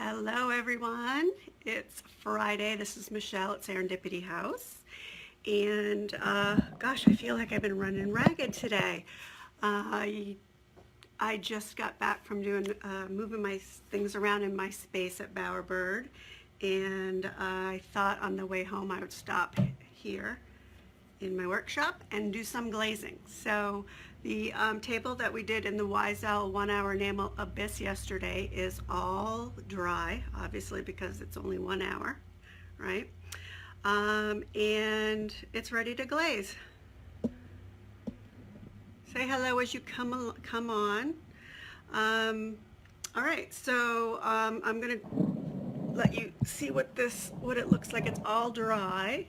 Hello everyone, it's Friday. This is Michelle at Serendipity House, and gosh, I feel like I've been running ragged today. I just got back from moving my things around in my space at Bowerbird, and I thought on the way home I would stop here in my workshop and do some glazing. So the table that we did in the Wiesel 1 hour enamel abyss yesterday is all dry, obviously because it's only 1 hour, right? And it's ready to glaze. Say hello as you come on. All right, so I'm gonna let you see what it looks like. It's all dry,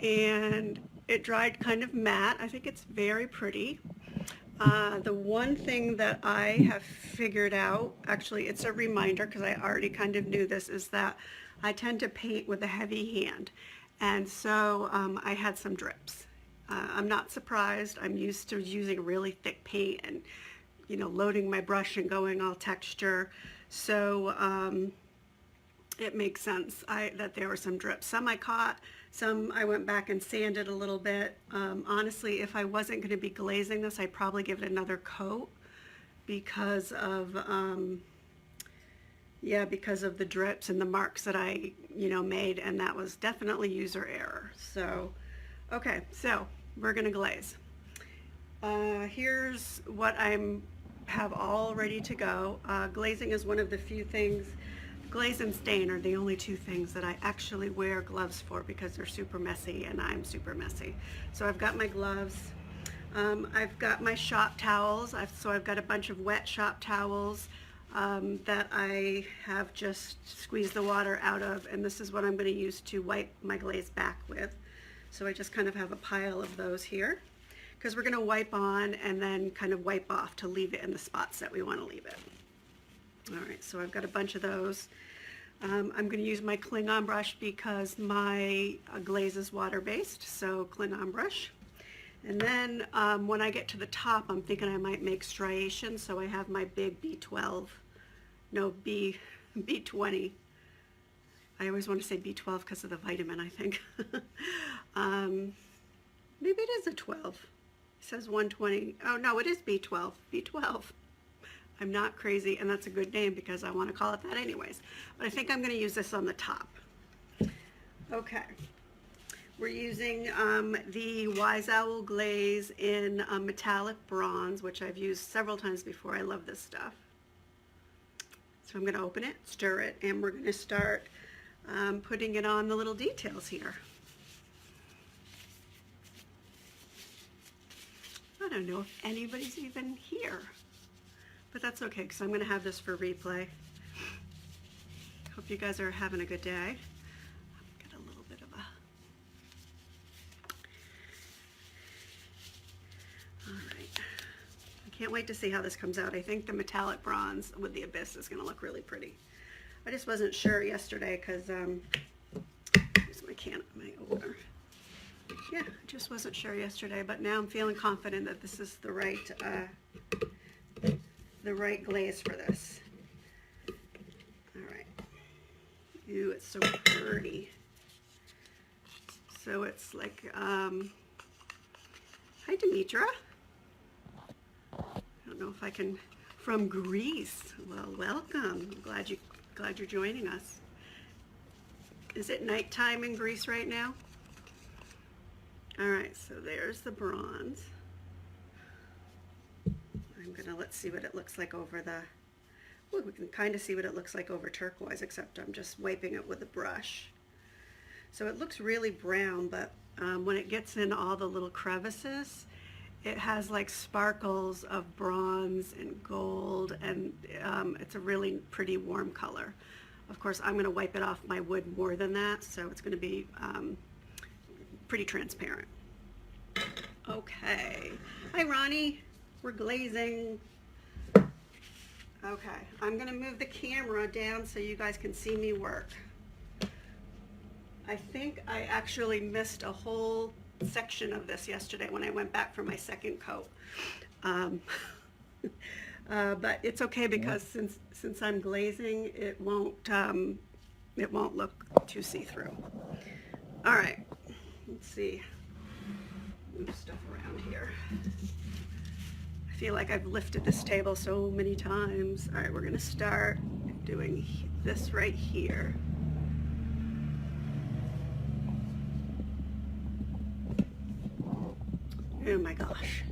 and it dried kind of matte. I think it's very pretty. The one thing that I have figured out, actually it's a reminder because I already kind of knew this, is that I tend to paint with a heavy hand. And so I had some drips. I'm not surprised. I'm used to using really thick paint and, loading my brush and going all texture. So it makes sense that there were some drips. Some I caught, some I went back and sanded a little bit. Honestly, if I wasn't going to be glazing this, I'd probably give it another coat because of the drips and the marks that I made, and that was definitely user error. So okay, so we're gonna glaze. Here's what I have all ready to go. Glazing is one of the few things. Glaze and stain are the only two things that I actually wear gloves for because they're super messy and I'm super messy. So I've got my gloves. I've got my shop towels. I've got a bunch of wet shop towels that I have just squeezed the water out of, and this is what I'm going to use to wipe my glaze back with. So I just kind of have a pile of those here because we're going to wipe on and then kind of wipe off to leave it in the spots that we want to leave it. All right, so I've got a bunch of those. I'm going to use my Klingon brush because my glaze is water-based, so Klingon brush. And then when I get to the top, I'm thinking I might make striations, so I have my big B20. I always want to say B12 because of the vitamin, I think. Maybe it is a 12. It says 120. Oh, no, it is B12. B12. I'm not crazy, and that's a good name because I want to call it that anyways. But I think I'm going to use this on the top. Okay. We're using the Wiesel glaze in metallic bronze, which I've used several times before. I love this stuff. So I'm going to open it, stir it, and we're going to start putting it on the little details here. I don't know if anybody's even here. But that's okay, because I'm going to have this for replay. Hope you guys are having a good day. Got a little bit of a... All right. I can't wait to see how this comes out. I think the metallic bronze with the abyss is going to look really pretty. I just wasn't sure yesterday because, here's my opener. Yeah, I just wasn't sure yesterday, but now I'm feeling confident that this is the right glaze for this. All right. Ooh, it's so pretty. So it's like, hi Demetra. I don't know if I can, from Greece. Well, welcome. I'm glad you're joining us. Is it nighttime in Greece right now? All right, so there's the bronze. Let's see what it looks like over the, well, we can kind of see what it looks like over turquoise, except I'm just wiping it with a brush. So it looks really brown, but when it gets in all the little crevices, it has like sparkles of bronze and gold, and it's a really pretty warm color. Of course, I'm going to wipe it off my wood more than that, so it's going to be pretty transparent. Okay. Hi, Ronnie. We're glazing. Okay, I'm going to move the camera down so you guys can see me work. I think I actually missed a whole section of this yesterday when I went back for my second coat. But it's okay because since I'm glazing, it won't look too see-through. All right, let's see. Move stuff around here. I feel like I've lifted this table so many times. All right, we're gonna start doing this right here. Oh my gosh.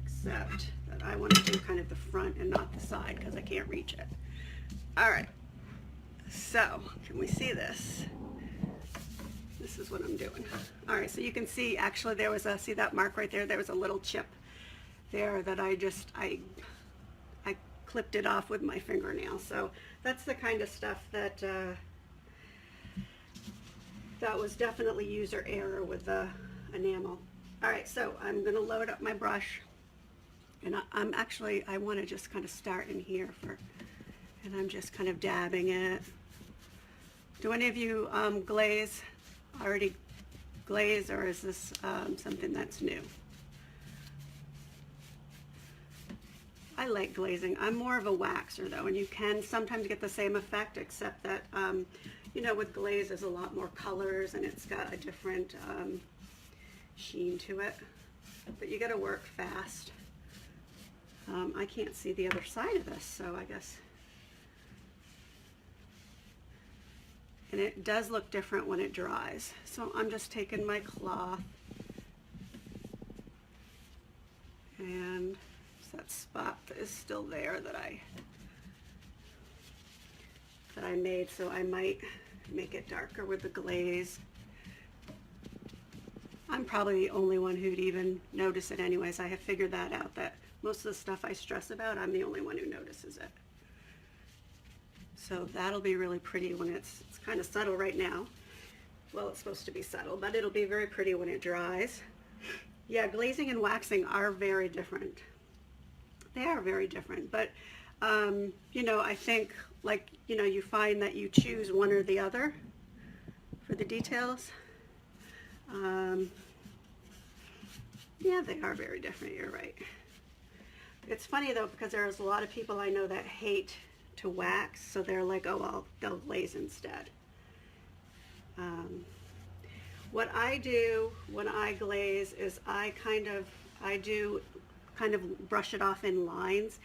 Except that I want to do kind of the front and not the side because I can't reach it. All right, so can we see this? This is what I'm doing. All right, so you can see actually there was see that mark right there? There was a little chip there that I clipped it off with my fingernail. So that's the kind of stuff that that was definitely user error with the enamel. All right, so I'm gonna load up my brush, and I want to just kind of start in here and I'm just kind of dabbing it. Do any of you already glaze, or is this something that's new? I like glazing. I'm more of a waxer though, and you can sometimes get the same effect, except that you know, with glaze there's a lot more colors and it's got a different sheen to it, but you got to work fast. I can't see the other side of this, so I guess, and it does look different when it dries. So I'm just taking my cloth and that spot that is still there that I made, so I might make it darker with the glaze. I'm probably the only one who'd even notice it anyways. I have figured that out, that most of the stuff I stress about, I'm the only one who notices it. So that'll be really pretty when it's kind of subtle right now. Well, it's supposed to be subtle, but it'll be very pretty when it dries. Yeah, glazing and waxing are very different. They are very different, but you know, I think, like, you know, you find that you choose one or the other for the details. Yeah, they are very different, you're right. It's funny though, because there's a lot of people I know that hate to wax, so they're like, oh well, they'll glaze instead. What I do when I glaze is I do kind of brush it off in lines.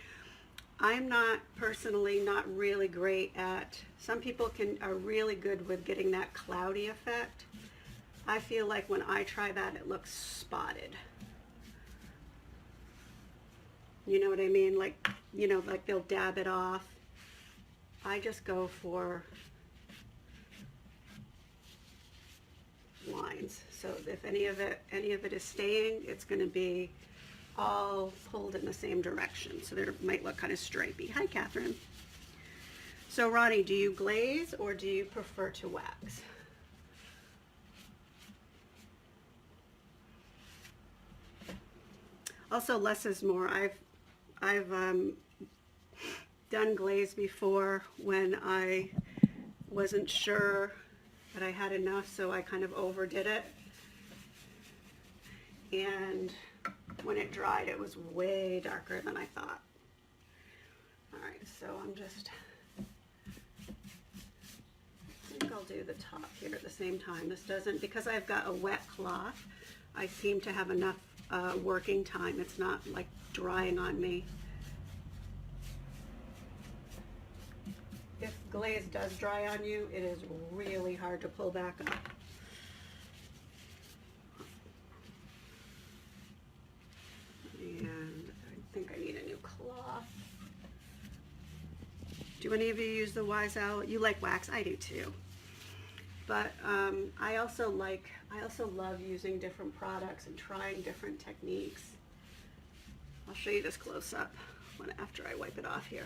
I'm not personally not really great at, some people are really good with getting that cloudy effect. I feel like when I try that, it looks spotted. You know what I mean? Like, you know, like they'll dab it off. I just go for lines. So if any of it is staying, it's going to be all pulled in the same direction. So there might look kind of stripey. Hi, Catherine. So Ronnie, do you glaze or do you prefer to wax? Also, less is more. I've done glaze before when I wasn't sure that I had enough, so I kind of overdid it. And when it dried, it was way darker than I thought. All right, so I think I'll do the top here at the same time. This doesn't, because I've got a wet cloth, I seem to have enough working time. It's not like drying on me. If glaze does dry on you, it is really hard to pull back up. And I think I need a new cloth. Do any of you use the Wise Owl? You like wax? I do too. But I also love using different products and trying different techniques. I'll show you this close up after I wipe it off here.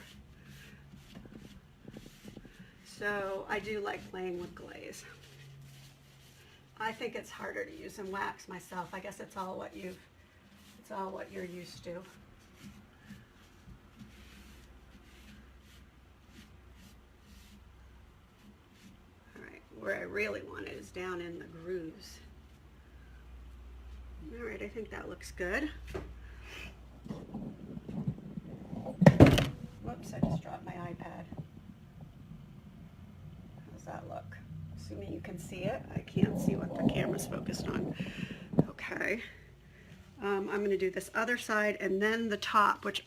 So I do like playing with glaze. I think it's harder to use than wax myself. I guess it's all what you're used to. All right, where I really want it is down in the grooves. All right, I think that looks good. Oops, I just dropped my iPad. How's that look? Assuming you can see it. I can't see what the camera's focused on. Okay. I'm going to do this other side and then the top, which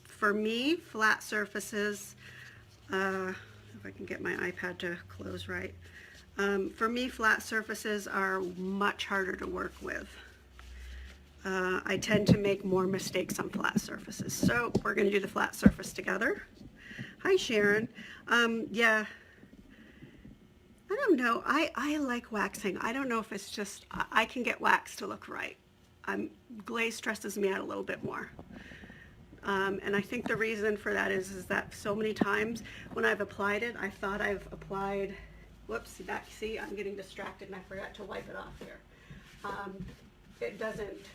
for me, flat surfaces, if I can get my iPad to close right, for me, flat surfaces are much harder to work with. I tend to make more mistakes on flat surfaces. So we're going to do the flat surface together. Hi, Sharon. Yeah, I don't know. I like waxing. I don't know if it's just, I can get wax to look right. Glaze stresses me out a little bit more. And I think the reason for that is that so many times when I've applied it, I thought I've applied, whoops, back, see, I'm getting distracted and I forgot to wipe it off here. It doesn't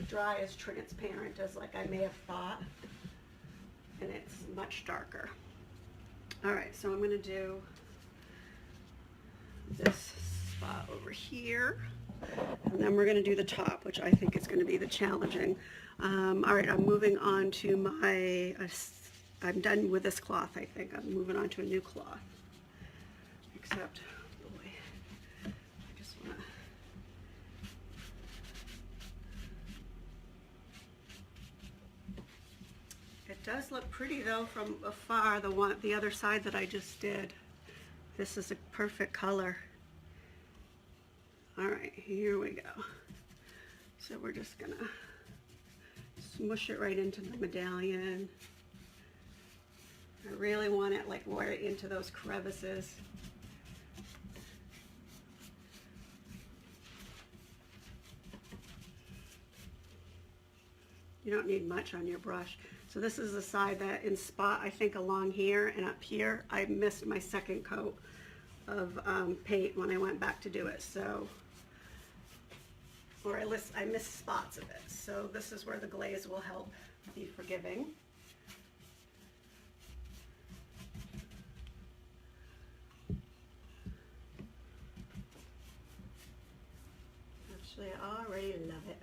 dry as transparent as like I may have thought, and it's much darker. All right, so I'm going to do this spot over here, and then we're going to do the top, which I think is going to be the challenging. All right, I'm moving on to my, I'm done with this cloth, I think. I'm moving on to a new cloth, except, boy, I just want to, it does look pretty though from afar, the other side that I just did. This is a perfect color. All right, here we go. So we're just gonna smush it right into the medallion. I really want it like right into those crevices. You don't need much on your brush. So this is the side that in spot, I think along here and up here, I missed my second coat of paint when I went back to do it. So, or I missed spots of it. So this is where the glaze will help be forgiving. Actually, I already love it.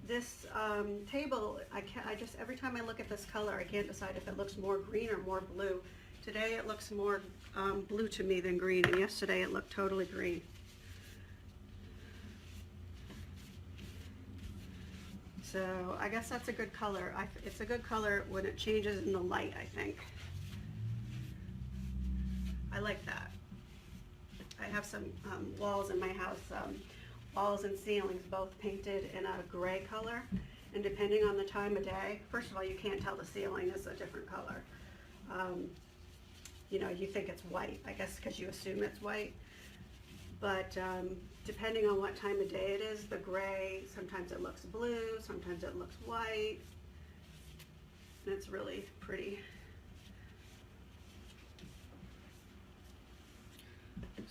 This table, I just, every time I look at this color, I can't decide if it looks more green or more blue. Today it looks more blue to me than green, and yesterday it looked totally green. So I guess that's a good color. It's a good color when it changes in the light, I think. I like that. I have some walls in my house, walls and ceilings both painted in a gray color, and depending on the time of day, first of all, you can't tell the ceiling is a different color. You know, you think it's white, I guess, because you assume it's white, but depending on what time of day it is, the gray, sometimes it looks blue, sometimes it looks white, and it's really pretty.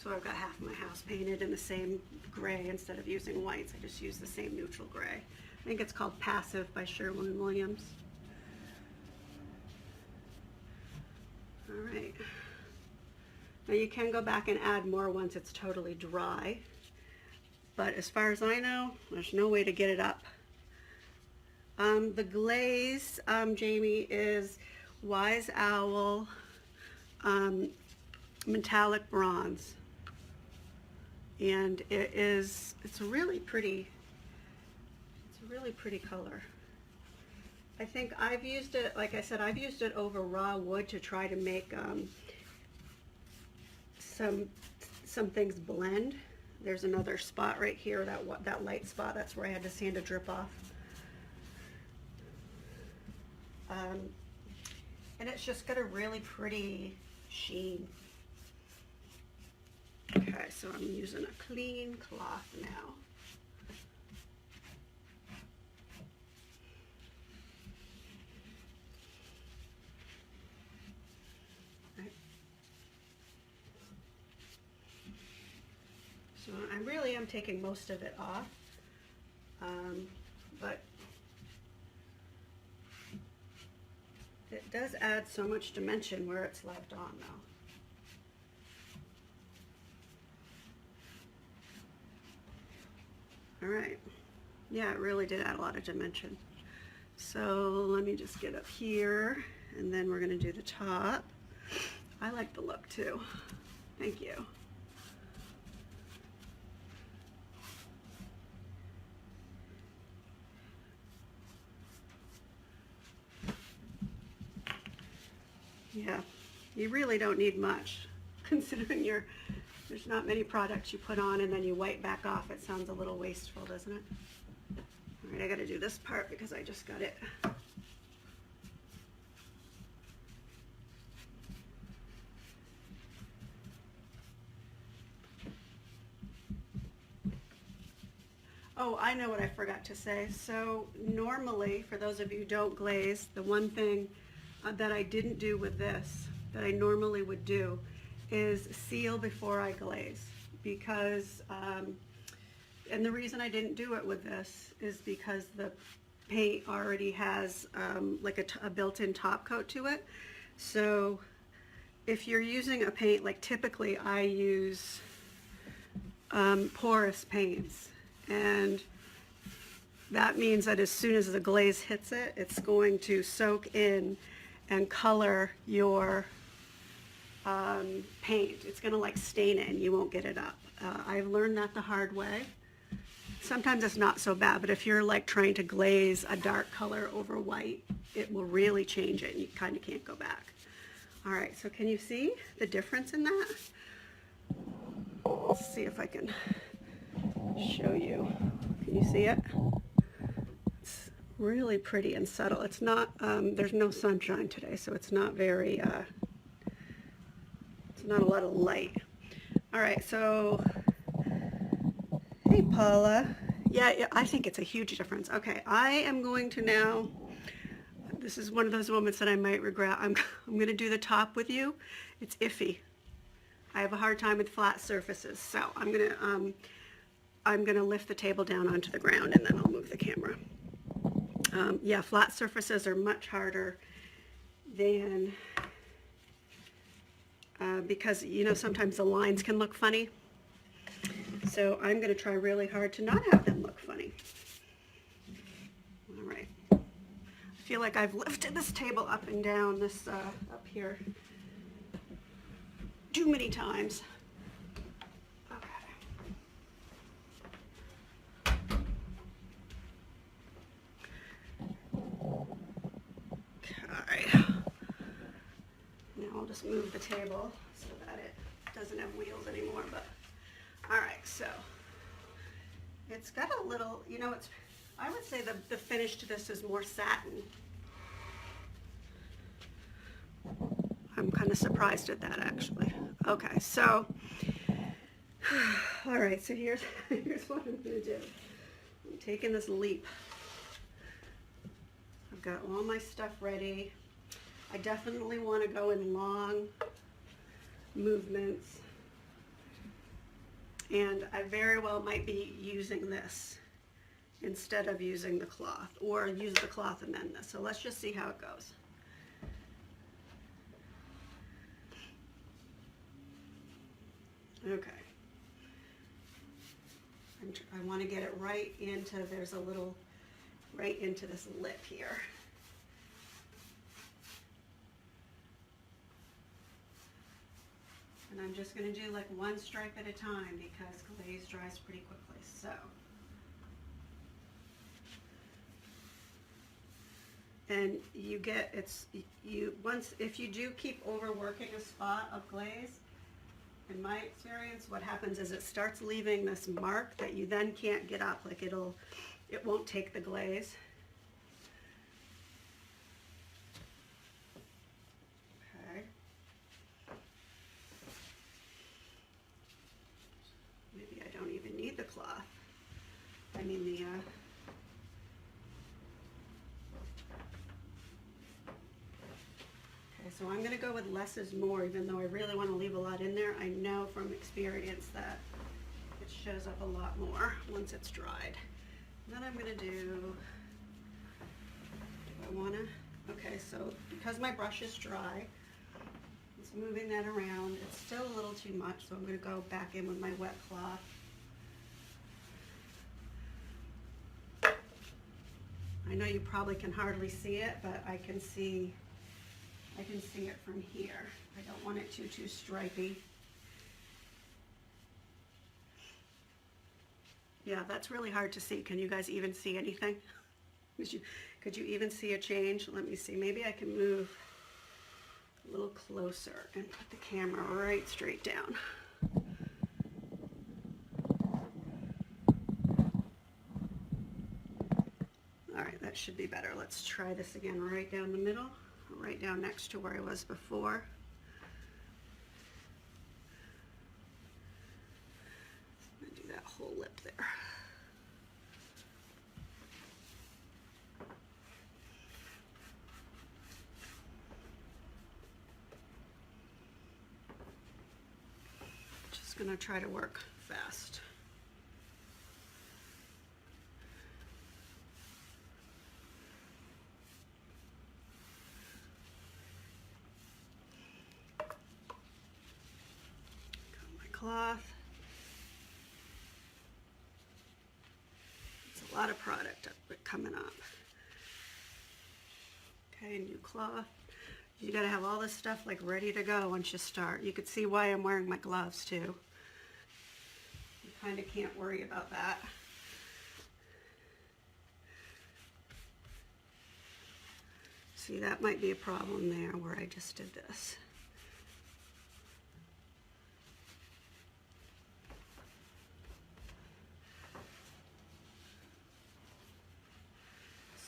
So I've got half my house painted in the same gray instead of using whites. I just use the same neutral gray. I think it's called Passive by Sherwin-Williams. All right. Now you can go back and add more once it's totally dry, but as far as I know, there's no way to get it up. The glaze, Jamie, is Wise Owl metallic bronze, and it's a really pretty color. I think I've used it, like I said, I've used it over raw wood to try to make some things blend. There's another spot right here, that light spot, that's where I had to sand a drip off. And it's just got a really pretty sheen. Okay, so I'm using a clean cloth now. Right. So I really am taking most of it off, but it does add so much dimension where it's left on though. All right, yeah, it really did add a lot of dimension. So let me just get up here, and then we're going to do the top. I like the look too. Thank you. Yeah, you really don't need much, considering there's not many products you put on and then you wipe back off. It sounds a little wasteful, doesn't it? All right, I got to do this part because I just got it. Oh, I know what I forgot to say. So normally, for those of you who don't glaze, the one thing that I didn't do with this, that I normally would do, is seal before I glaze. Because, and the reason I didn't do it with this is because the paint already has like a built-in top coat to it. So if you're using a paint, like typically I use porous paints. And that means that as soon as the glaze hits it, it's going to soak in and color your paint. It's going to like stain it and you won't get it up. I've learned that the hard way. Sometimes it's not so bad, but if you're like trying to glaze a dark color over white, it will really change it and you kind of can't go back. All right, so can you see the difference in that? Let's see if I can show you. Can you see it? It's really pretty and subtle. It's not, there's no sunshine today, so it's not very, it's not a lot of light. All right, so, hey Paula. Yeah, I think it's a huge difference. Okay, I am going to now, this is one of those moments that I might regret. I'm going to do the top with you. It's iffy. I have a hard time with flat surfaces, so I'm going to lift the table down onto the ground and then I'll move the camera. Yeah, flat surfaces are much harder than, because, you know, sometimes the lines can look funny. So I'm going to try really hard to not have them look funny. All right. I feel like I've lifted this table up and down, this up here, too many times. I'll just move the table so that it doesn't have wheels anymore, but all right, so it's got a little, you know, I would say the finish to this is more satin. I'm kind of surprised at that actually. Okay, so all right, so here's what I'm going to do. I'm taking this leap. I've got all my stuff ready. I definitely want to go in long movements, and I very well might be using this instead of using the cloth, or use the cloth and then this. So let's just see how it goes. Okay. I want to get it right into, there's a little, right into this lip here. And I'm just going to do like one stripe at a time because glaze dries pretty quickly. So, and you get, if you do keep overworking a spot of glaze, in my experience, what happens is it starts leaving this mark that you then can't get up. Like it won't take the glaze. Okay. Maybe I don't even need the cloth. I mean the, so I'm going to go with less is more, even though I really want to leave a lot in there. I know from experience that it shows up a lot more once it's dried. And then I'm going to do I want to, okay, so because my brush is dry, it's moving that around. It's still a little too much, so I'm going to go back in with my wet cloth. I know you probably can hardly see it, but I can see it from here. I don't want it too stripy. Yeah, that's really hard to see. Can you guys even see anything? Could you even see a change? Let me see. Maybe I can move a little closer and put the camera right straight down. All right, that should be better. Let's try this again right down the middle, right down next to where I was before. I'm gonna do that whole lip there. Just gonna try to work fast. Cloth. It's a lot of product coming up. Okay, new cloth. You gotta have all this stuff like ready to go once you start. You could see why I'm wearing my gloves too. You kind of can't worry about that. See, that might be a problem there where I just did this.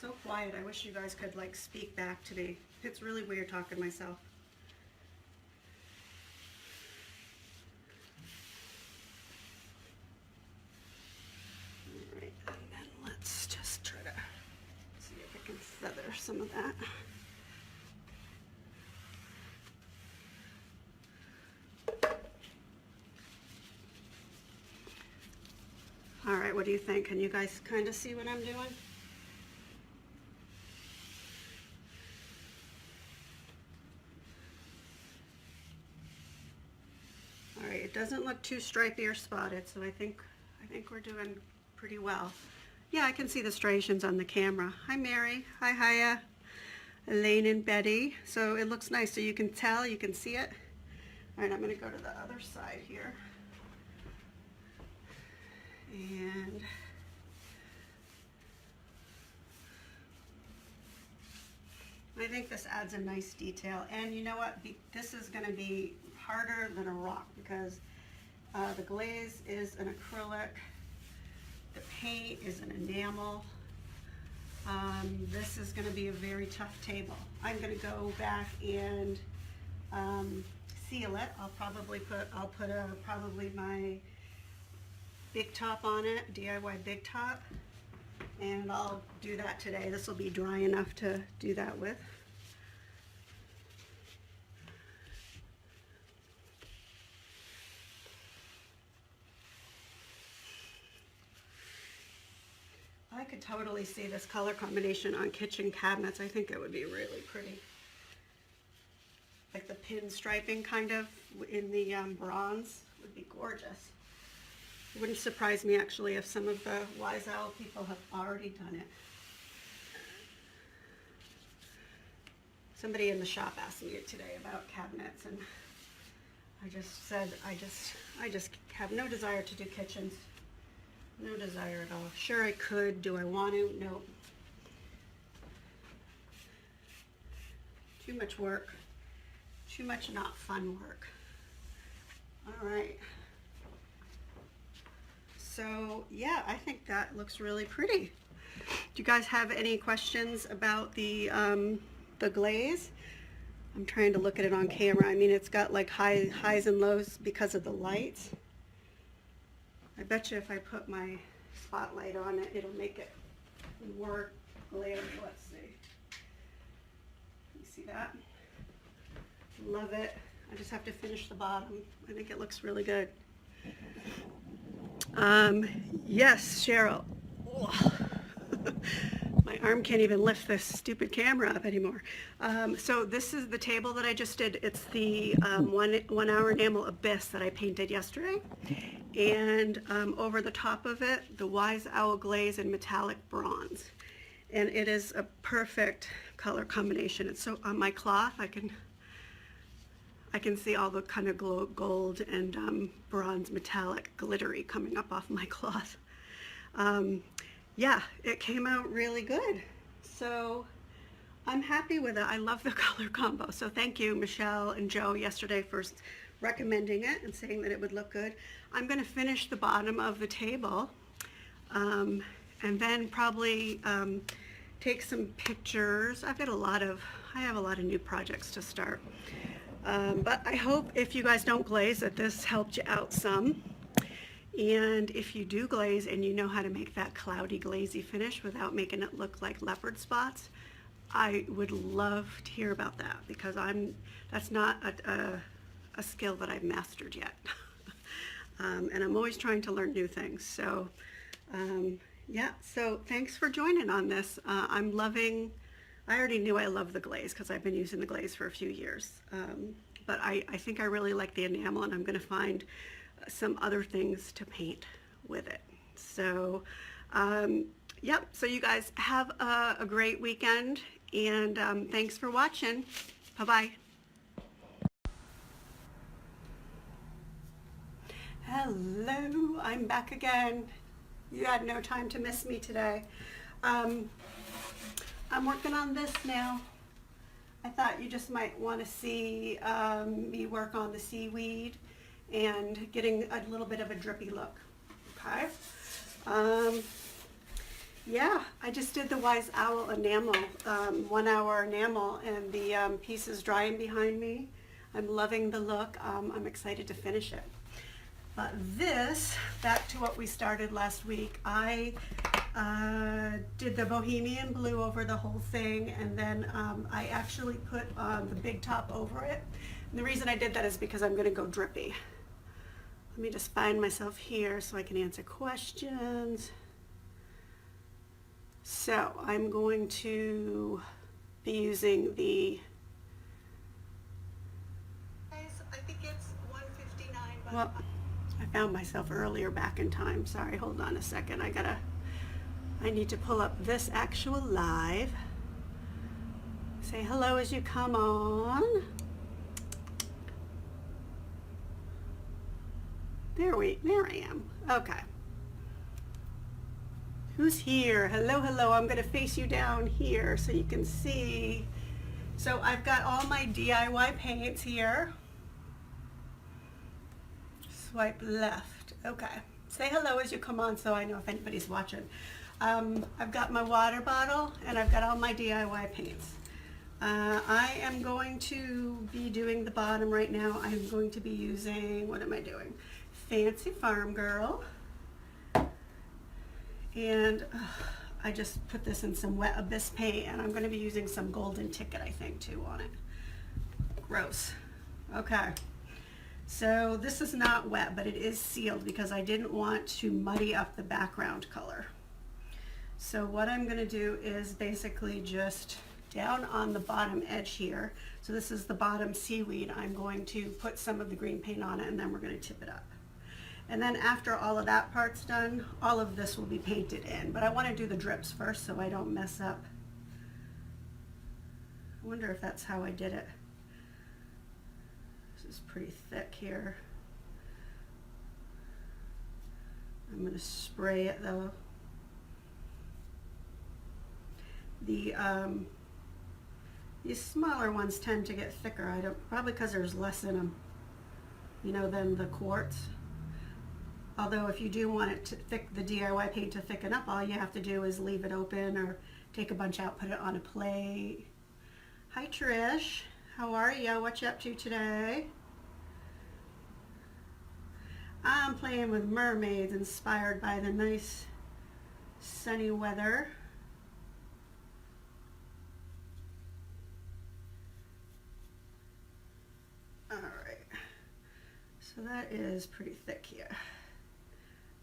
So quiet. I wish you guys could like speak back to me. It's really weird talking to myself. All right, and then let's just try to see if I can feather some of that. All right, what do you think? Can you guys kind of see what I'm doing? It doesn't look too stripy or spotted, so I think we're doing pretty well. Yeah, I can see the striations on the camera. Hi Mary, hi Haya, Elaine and Betty. So it looks nice, so you can tell, you can see it. All right, I'm gonna go to the other side here. And I think this adds a nice detail. And you know what, this is gonna be harder than a rock because the glaze is an acrylic, the paint is an enamel. This is going to be a very tough table. I'm going to go back and seal it. I'll put probably my big top on it, DIY big top, and I'll do that today. This will be dry enough to do that with. I could totally see this color combination on kitchen cabinets. I think it would be really pretty. Like the pin striping kind of in the bronze would be gorgeous. It wouldn't surprise me actually if some of the Wise Owl people have already done it. Somebody in the shop asked me today about cabinets, and I just said I just have no desire to do kitchens. No desire at all. Sure, I could. Do I want to? No. Too much work. Too much not fun work. All right. So, yeah, I think that looks really pretty. Do you guys have any questions about the glaze? I'm trying to look at it on camera. I mean, it's got like highs and lows because of the lights. I bet you if I put my spotlight on it, it'll make it more glare. Let's see. You see that? Love it. I just have to finish the bottom. I think it looks really good. Yes, Cheryl. My arm can't even lift this stupid camera up anymore. So this is the table that I just did. It's the 1 hour enamel abyss that I painted yesterday. And over the top of it, the Wise Owl glaze in metallic bronze. and it is a perfect color combination. It's so on my cloth, I can see all the kind of gold and bronze metallic glittery coming up off my cloth. Yeah, it came out really good. So I'm happy with it. I love the color combo. So thank you, Michelle and Joe, yesterday for recommending it and saying that it would look good. I'm going to finish the bottom of the table and then probably take some pictures. I have a lot of new projects to start. But I hope if you guys don't glaze that this helped you out some. And if you do glaze and you know how to make that cloudy glazy finish without making it look like leopard spots, I would love to hear about that, because that's not a skill that I've mastered yet. And I'm always trying to learn new things. So yeah, so thanks for joining on this. I already knew I love the glaze because I've been using the glaze for a few years. But I think I really like the enamel, and I'm going to find some other things to paint with it. So yep, so you guys have a great weekend, and thanks for watching. Bye-bye. Hello, I'm back again. You had no time to miss me today. I'm working on this now. I thought you just might want to see me work on the seaweed and getting a little bit of a drippy look. Okay. Yeah, I just did the Wise Owl enamel, 1 hour enamel, and the piece is drying behind me. I'm loving the look. I'm excited to finish it. But this, back to what we started last week, I did the Bohemian blue over the whole thing, and then I actually put the big top over it. And the reason I did that is because I'm going to go drippy. Let me just find myself here so I can answer questions. So I'm going to be using the, I think it's 159. Well, I found myself earlier back in time. Sorry, hold on a second. I need to pull up this actual live. Say hello as you come on. There I am. Okay. Who's here? Hello, hello. I'm going to face you down here so you can see. So I've got all my DIY paints here. Swipe left. Okay. Say hello as you come on so I know if anybody's watching. I've got my water bottle and I've got all my DIY paints. I am going to be doing the bottom right now. I'm going to be using, what am I doing? Fancy Farm Girl. And I just put this in some wet abyss paint, and I'm going to be using some golden ticket, I think, too, on it. Gross. Okay. So this is not wet, but it is sealed because I didn't want to muddy up the background color. So what I'm going to do is basically just down on the bottom edge here. So this is the bottom seaweed. I'm going to put some of the green paint on it, and then we're going to tip it up. And then after all of that part's done, all of this will be painted in. But I want to do the drips first so I don't mess up. I wonder if that's how I did it. This is pretty thick here. I'm going to spray it though. These smaller ones tend to get thicker. Probably because there's less in them, you know, than the quartz. Although if you do want it to the DIY paint to thicken up, all you have to do is leave it open or take a bunch out, put it on a plate. Hi Trish, how are you? What you up to today? I'm playing with mermaids inspired by the nice sunny weather. All right, so that is pretty thick here.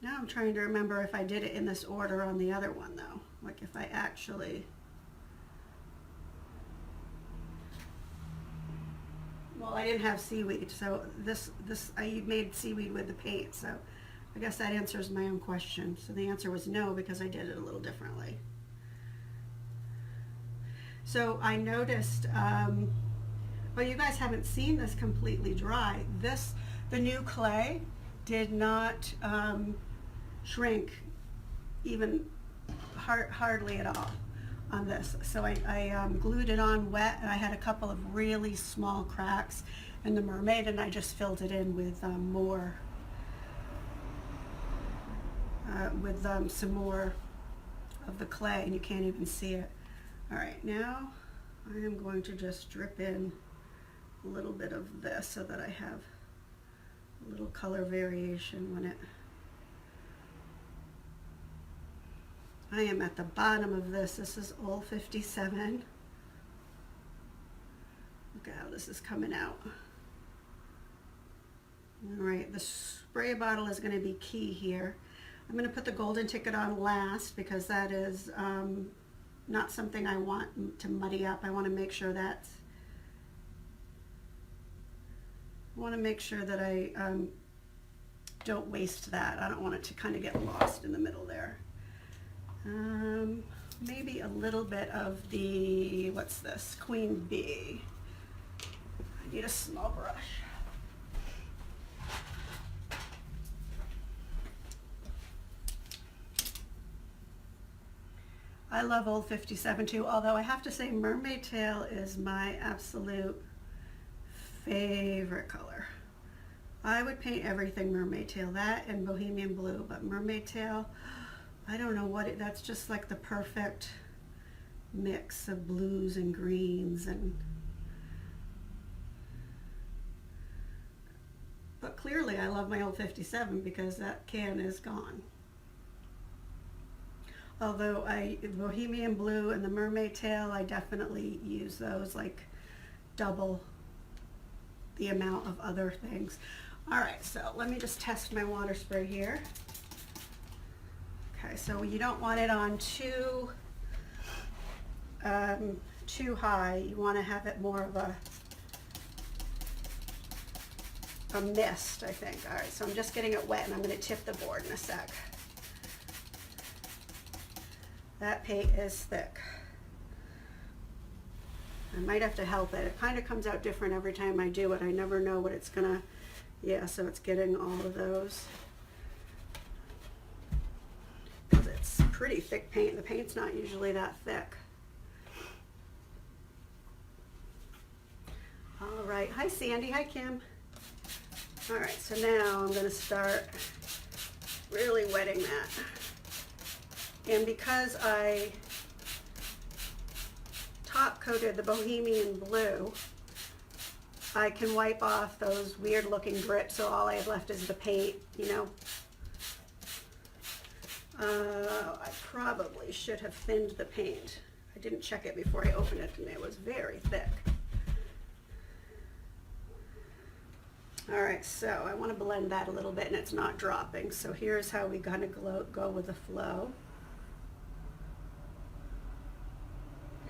Now I'm trying to remember if I did it in this order on the other one though. Like if I actually, well, I didn't have seaweed, so I made seaweed with the paint, so I guess that answers my own question. So the answer was no, because I did it a little differently. So I noticed, well, you guys haven't seen this completely dry. The new clay did not shrink even hardly at all on this. So I glued it on wet, and I had a couple of really small cracks in the mermaid, and I just filled it in with more, some more of the clay, and you can't even see it. All right, now I am going to just drip in a little bit of this so that I have a little color variation when I am at the bottom of this. This is Old 57. Look at how this is coming out. All right, the spray bottle is going to be key here. I'm going to put the golden ticket on last because that is not something I want to muddy up. I want to make sure that I don't waste that. I don't want it to kind of get lost in the middle there. Maybe a little bit of the, what's this, Queen Bee. I need a small brush. I love Old 57 too, although I have to say Mermaid Tail is my absolute favorite color. I would paint everything Mermaid Tail, that and Bohemian Blue, but Mermaid Tail, I don't know what that's just like the perfect mix of blues and greens, but clearly I love my Old 57 because that can is gone. Although the Bohemian Blue and the Mermaid Tail, I definitely use those like double the amount of other things. All right, so let me just test my water spray here. Okay, so you don't want it on too high. You want to have it more of a mist, I think. All right, so I'm just getting it wet, and I'm going to tip the board in a sec. That paint is thick. I might have to help it. It kind of comes out different every time I do it. I never know what it's gonna, yeah, so it's getting all of those. Because it's pretty thick paint. The paint's not usually that thick. All right, hi Sandy, hi Kim. All right, so now I'm gonna start really wetting that. And because I top coated the Bohemian Blue, I can wipe off those weird looking drips, so all I have left is the paint, you know. I probably should have thinned the paint. I didn't check it before I opened it, and it was very thick. All right, so I want to blend that a little bit, and it's not dropping. So here's how we kind of go with the flow.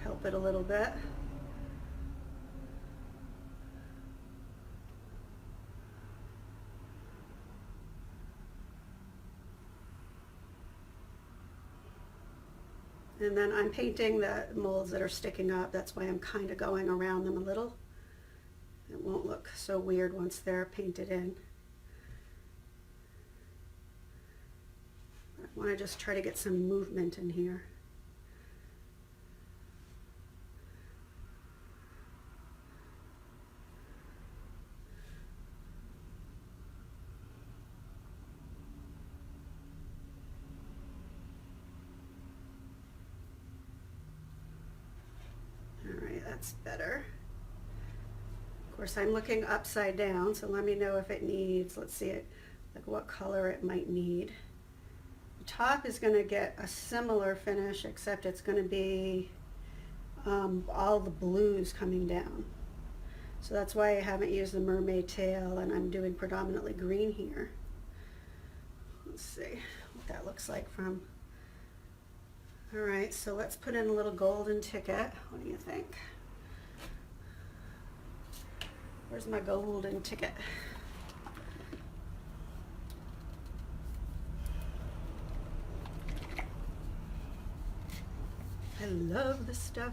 Help it a little bit. And then I'm painting the molds that are sticking up. That's why I'm kind of going around them a little. It won't look so weird once they're painted in. I want to just try to get some movement in here. That's better. Of course, I'm looking upside down, so let me know if it needs, let's see it, like what color it might need. The top is going to get a similar finish, except it's going to be all the blues coming down. So that's why I haven't used the Mermaid Tail, and I'm doing predominantly green here. Let's see what that looks like from. All right, so let's put in a little golden ticket. What do you think? Where's my golden ticket? I love this stuff.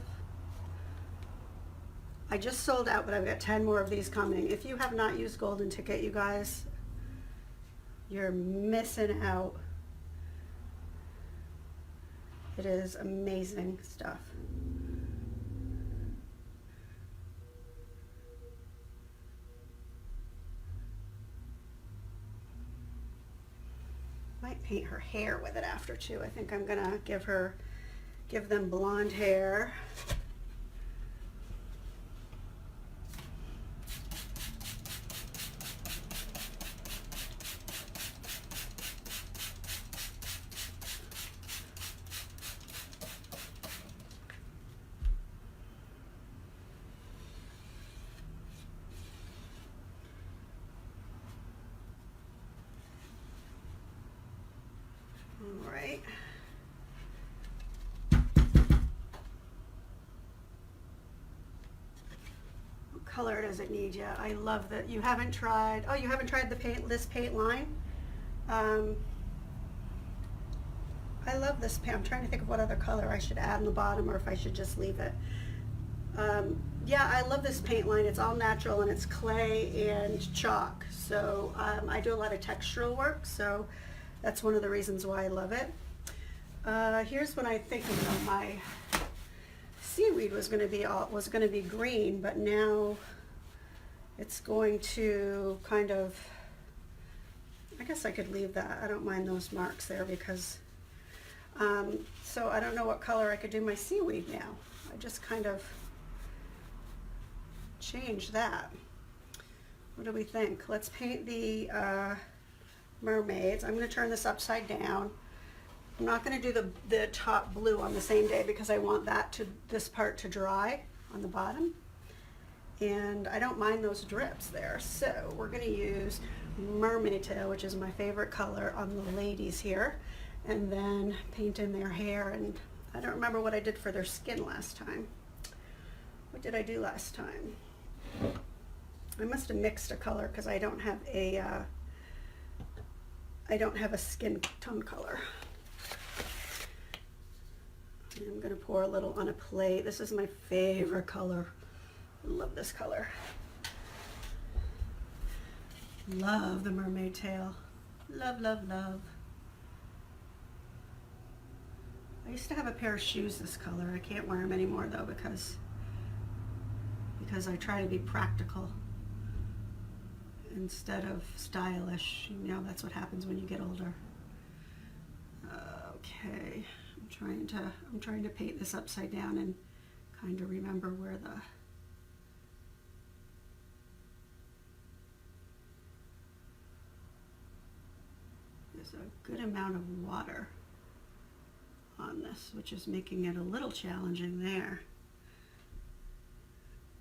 I just sold out, but I've got 10 more of these coming. If you have not used Golden Ticket, you guys, you're missing out. It is amazing stuff. Might paint her hair with it after too. I think I'm gonna give them blonde hair. All right. What color does it need yet? I love that you haven't tried. Oh, you haven't tried this paint line? I love this paint. I'm trying to think of what other color I should add in the bottom, or if I should just leave it. Yeah, I love this paint line. It's all natural and it's clay and chalk. So I do a lot of textural work, so that's one of the reasons why I love it. Here's what I think, my seaweed was going to be green, but now it's going to kind of, I guess I could leave that. I don't mind those marks there because, so I don't know what color I could do my seaweed now. I just kind of change that. What do we think? Let's paint the mermaids. I'm going to turn this upside down. I'm not going to do the top blue on the same day because I want this part to dry on the bottom. And I don't mind those drips there. So we're going to use mermaid tail, which is my favorite color, on the ladies here, and then paint in their hair. And I don't remember what I did for their skin last time. What did I do last time? I must have mixed a color because I don't have a skin tone color. And I'm going to pour a little on a plate. This is my favorite color. I love this color. Love the mermaid tail. Love, love, love. I used to have a pair of shoes this color. I can't wear them anymore though because I try to be practical instead of stylish. You know, that's what happens when you get older. Okay, I'm trying to paint this upside down and kind of remember where there's a good amount of water on this, which is making it a little challenging there.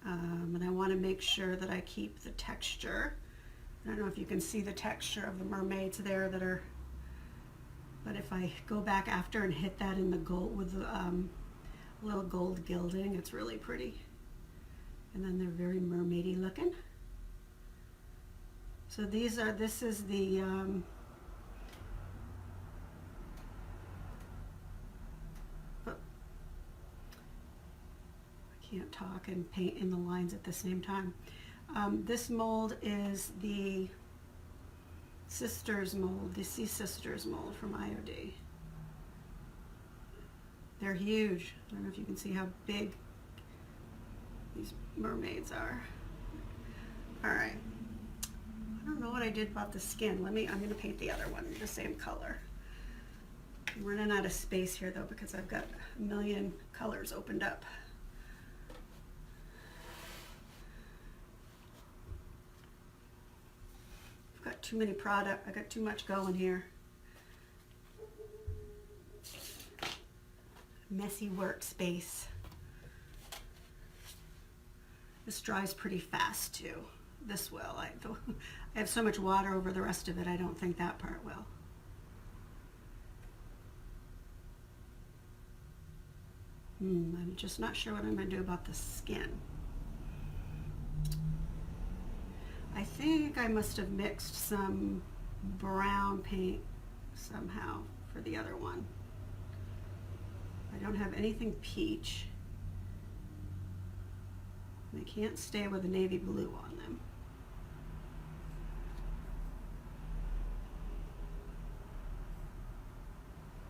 And I want to make sure that I keep the texture. I don't know if you can see the texture of the mermaids there that are, but if I go back after and hit that in the gold with the little gold gilding, it's really pretty. And then they're very mermaidy looking. So this is the can't talk and paint in the lines at the same time. This mold is the Sisters mold, the Sea Sisters mold from IOD. They're huge. I don't know if you can see how big these mermaids are. All right. I don't know what I did about the skin. I'm going to paint the other one the same color. I'm running out of space here though because I've got a million colors opened up. Got too many product. I got too much going here. Messy workspace. This dries pretty fast too. This will. I have so much water over the rest of it. I don't think that part will. I'm just not sure what I'm going to do about the skin. I think I must have mixed some brown paint somehow for the other one. I don't have anything peach. They can't stay with the navy blue on them.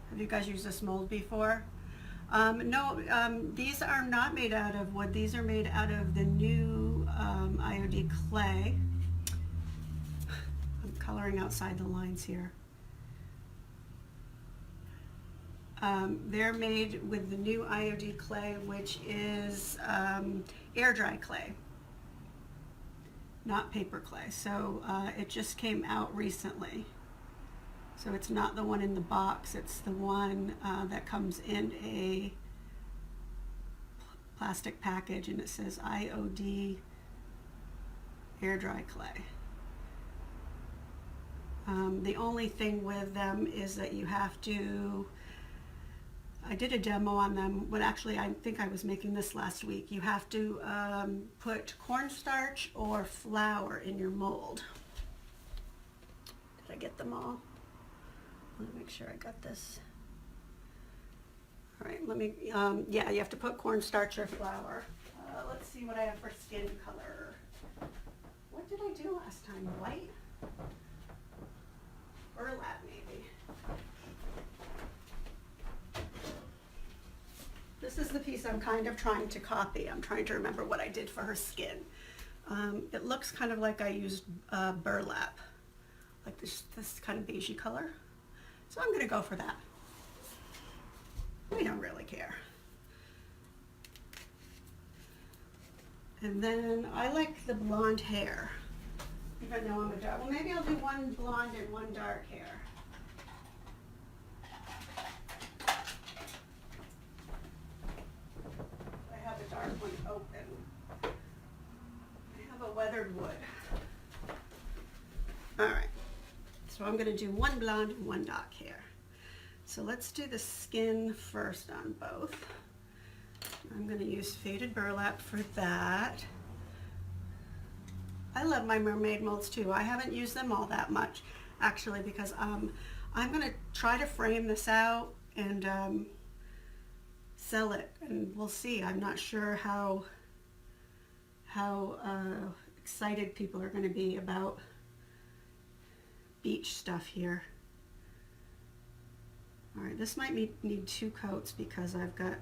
Have you guys used this mold before? No, these are not made out of wood. These are made out of the new IOD clay. I'm coloring outside the lines here. They're made with the new IOD clay, which is air dry clay, not paper clay. So it just came out recently. So it's not the one in the box, it's the one that comes in a plastic package, and it says IOD air dry clay. The only thing with them is that you have to, I did a demo on them, but actually I think I was making this last week. You have to put cornstarch or flour in your mold. Did I get them all? Let me make sure I got this. All right, let me, yeah, you have to put cornstarch or flour. Let's see what I have for skin color. What did I do last time? White? Burlap, maybe. This is the piece I'm kind of trying to copy. I'm trying to remember what I did for her skin. It looks kind of like I used burlap, like this kind of beigey color. So I'm going to go for that. We don't really care. And then I like the blonde hair. Even though I'm a dark, well, maybe I'll do one blonde and one dark hair. I have a dark one open. I have a weathered wood. All right. So I'm going to do one blonde and one dark hair. So let's do the skin first on both. I'm going to use faded burlap for that. I love my mermaid molds too. I haven't used them all that much actually because I'm going to try to frame this out and sell it, and we'll see. I'm not sure how excited people are going to be about beach stuff here. All right, this might need 2 coats because I've got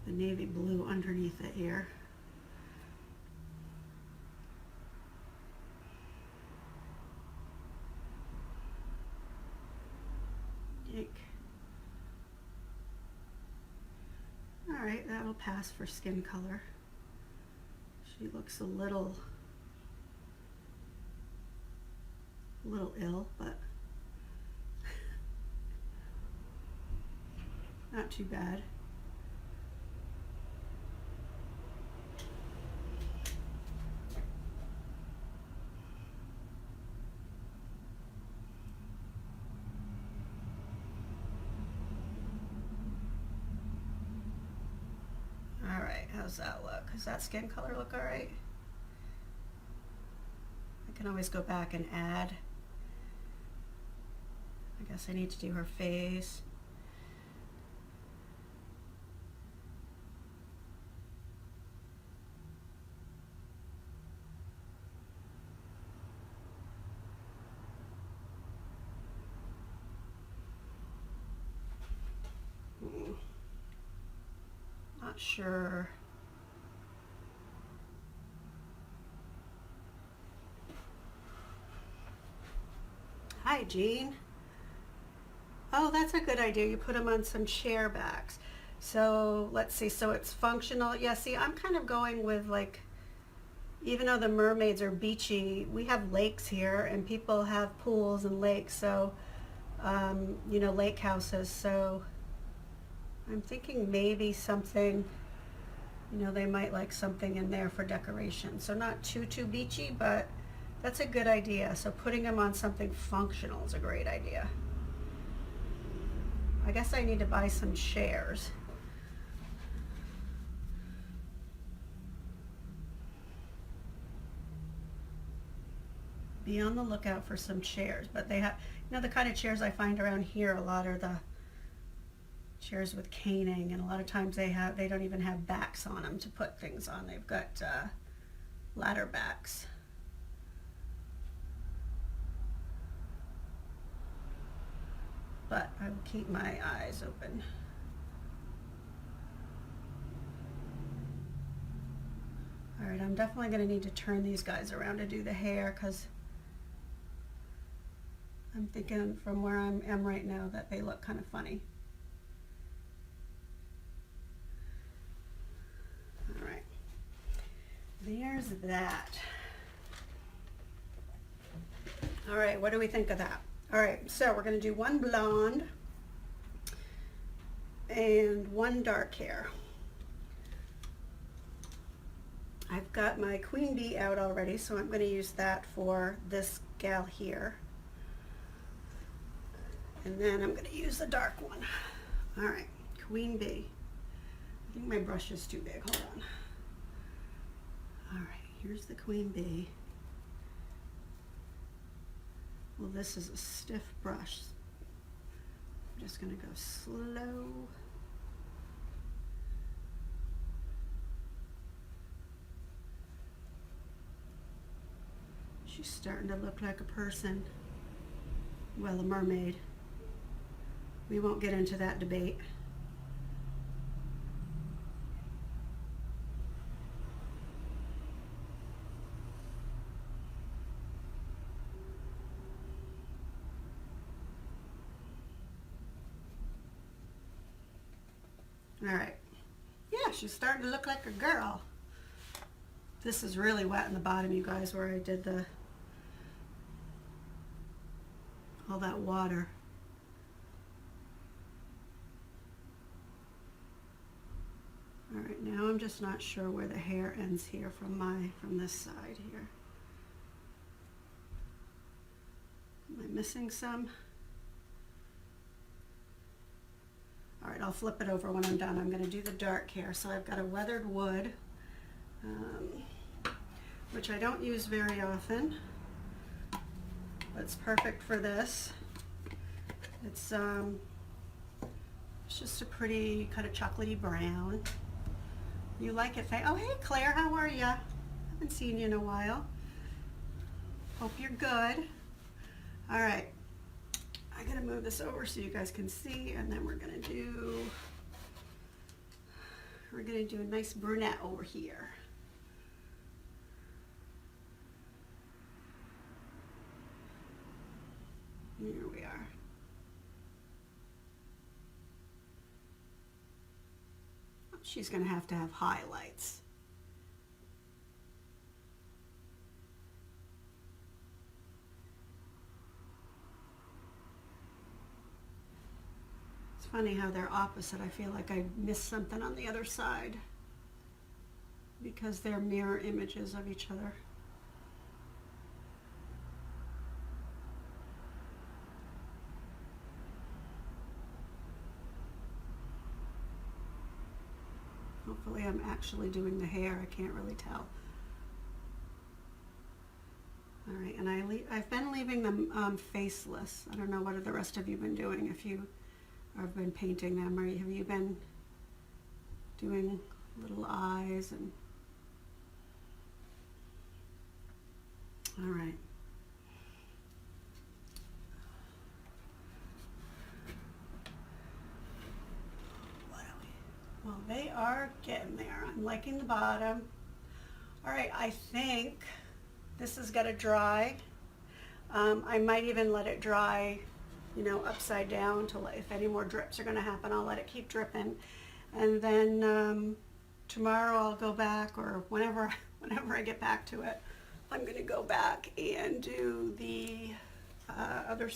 the navy blue underneath it here. Yank. All right, that'll pass for skin color. She looks a little ill, but not too bad. All right, how's that look? Does that skin color look all right? I can always go back and add. I guess I need to do her face. Not sure. Hi, Jean. Oh, that's a good idea. You put them on some chair backs. So let's see. So it's functional. Yeah, see, I'm kind of going with like, even though the mermaids are beachy, we have lakes here and people have pools and lakes. So, you know, lake houses. So I'm thinking maybe something, you know, they might like something in there for decoration. So not too beachy, but that's a good idea. So putting them on something functional is a great idea. I guess I need to buy some chairs. Be on the lookout for some chairs, but they have, you know, the kind of chairs I find around here a lot are the chairs with caning, and a lot of times they don't even have backs on them to put things on. They've got ladder backs. But I will keep my eyes open. All right, I'm definitely going to need to turn these guys around to do the hair, because I'm thinking from where I am right now that they look kind of funny. All right, there's that. All right, what do we think of that? All right, so we're going to do one blonde and one dark hair. I've got my queen bee out already, so I'm going to use that for this gal here. And then I'm going to use the dark one. All right, queen bee. I think my brush is too big. Hold on. All right, here's the queen bee. Well, this is a stiff brush. I'm just going to go slow. She's starting to look like a person. Well, a mermaid. We won't get into that debate. All right. Yeah, she's starting to look like a girl. This is really wet in the bottom, you guys, where I did all that water. All right, now I'm just not sure where the hair ends here from this side here. Am I missing some? All right, I'll flip it over when I'm done. I'm going to do the dark hair. So I've got a weathered wood, which I don't use very often, but it's perfect for this. It's just a pretty kind of chocolatey brown. You like it, Faye? Oh, hey, Claire, how are ya? Haven't seen you in a while. Hope you're good. All right. I gotta move this over so you guys can see, and then we're gonna do a nice brunette over here. Here we are. She's gonna have to have highlights. Funny how they're opposite. I feel like I missed something on the other side because they're mirror images of each other. Hopefully I'm actually doing the hair. I can't really tell. All right, and I've been leaving them faceless. I don't know what the rest of you been doing. If you I've been painting them, or have you been doing little eyes and all right. What are we? Well, they are getting there. I'm liking the bottom. All right, I think this is gonna dry. I might even let it dry, you know, upside down to if any more drips are going to happen, I'll let it keep dripping. And then tomorrow I'll go back, or whenever I get back to it, I'm going to go back and do the other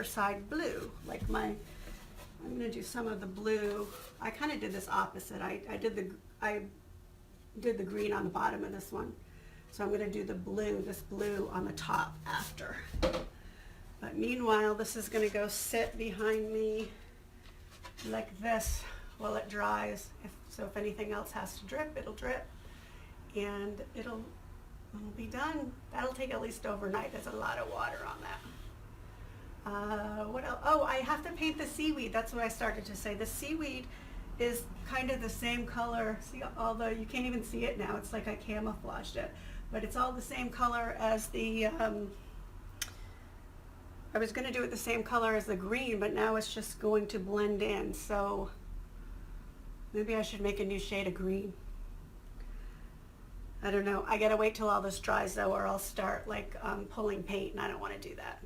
side blue. I'm going to do some of the blue. I kind of did this opposite. I did the green on the bottom of this one. So I'm going to do this blue on the top after. But meanwhile, this is going to go sit behind me like this while it dries. So if anything else has to drip, it'll drip, and it'll be done. That'll take at least overnight. There's a lot of water on that. What else? Oh, I have to paint the seaweed. That's what I started to say. The seaweed is kind of the same color. See, although you can't even see it now. It's like I camouflaged it. But it's all the same color as the, I was going to do it the same color as the green, but now it's just going to blend in. So maybe I should make a new shade of green. I don't know. I gotta wait till all this dries though, or I'll start like pulling paint, and I don't want to do that.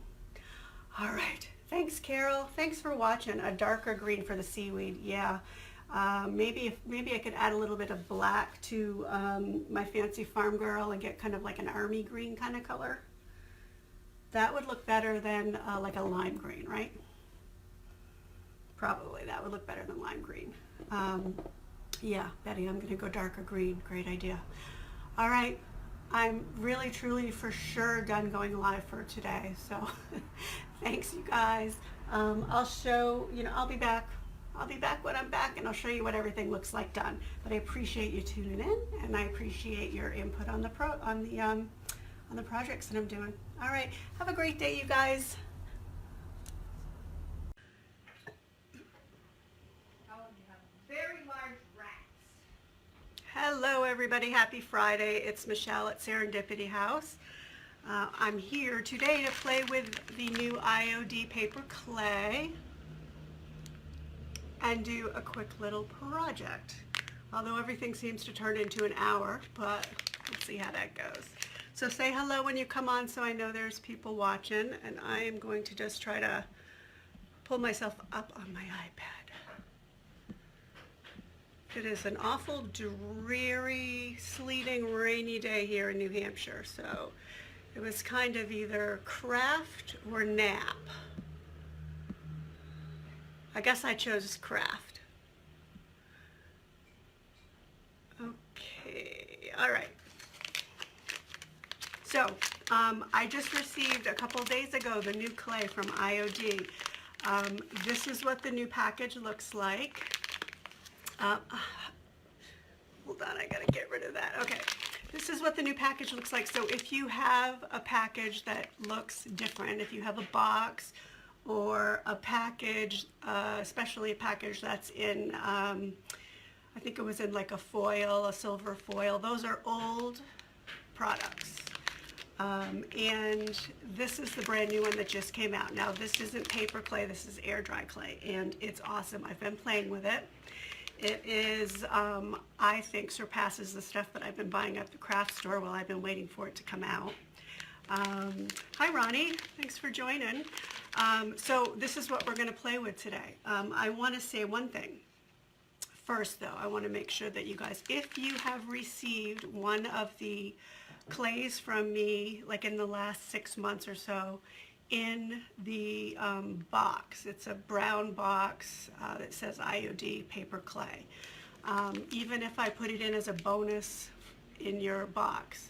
All right. Thanks, Carol. Thanks for watching. A darker green for the seaweed. Yeah. Maybe I could add a little bit of black to my Fancy Farm Girl and get kind of like an army green kind of color. That would look better than like a lime green, right? Probably that would look better than lime green. Yeah, Betty, I'm gonna go darker green. Great idea. All right, I'm really, truly, for sure done going live for today. So thanks, you guys. I'll show, I'll be back. I'll be back when I'm back, and I'll show you what everything looks like done. But I appreciate you tuning in, and I appreciate your input on the projects that I'm doing. All right, have a great day, you guys. Very large rats. Hello, everybody. Happy Friday. It's Michelle at Serendipity House. I'm here today to play with the new IOD paper clay and do a quick little project. Although everything seems to turn into an hour, but let's see how that goes. So say hello when you come on so I know there's people watching, and I am going to just try to pull myself up on my iPad. It is an awful dreary, sleeting, rainy day here in New Hampshire, so it was kind of either craft or nap. I guess I chose craft. Okay, all right. So, I just received a couple days ago the new clay from IOD. This is what the new package looks like. Hold on, I gotta get rid of that. Okay, this is what the new package looks like. So if you have a package that looks different, if you have a box or a package, especially a package that's in, I think it was in like a foil, a silver foil, those are old products. And this is the brand new one that just came out. Now this isn't paper clay, this is air dry clay, and it's awesome. I've been playing with it. It is, I think, surpasses the stuff that I've been buying at the craft store while I've been waiting for it to come out. Hi Ronnie, thanks for joining. So this is what we're going to play with today. I want to say one thing. First though, I want to make sure that you guys, if you have received one of the clays from me, like in the last 6 months or so, in the box, it's a brown box that says IOD paper clay. Even if I put it in as a bonus in your box,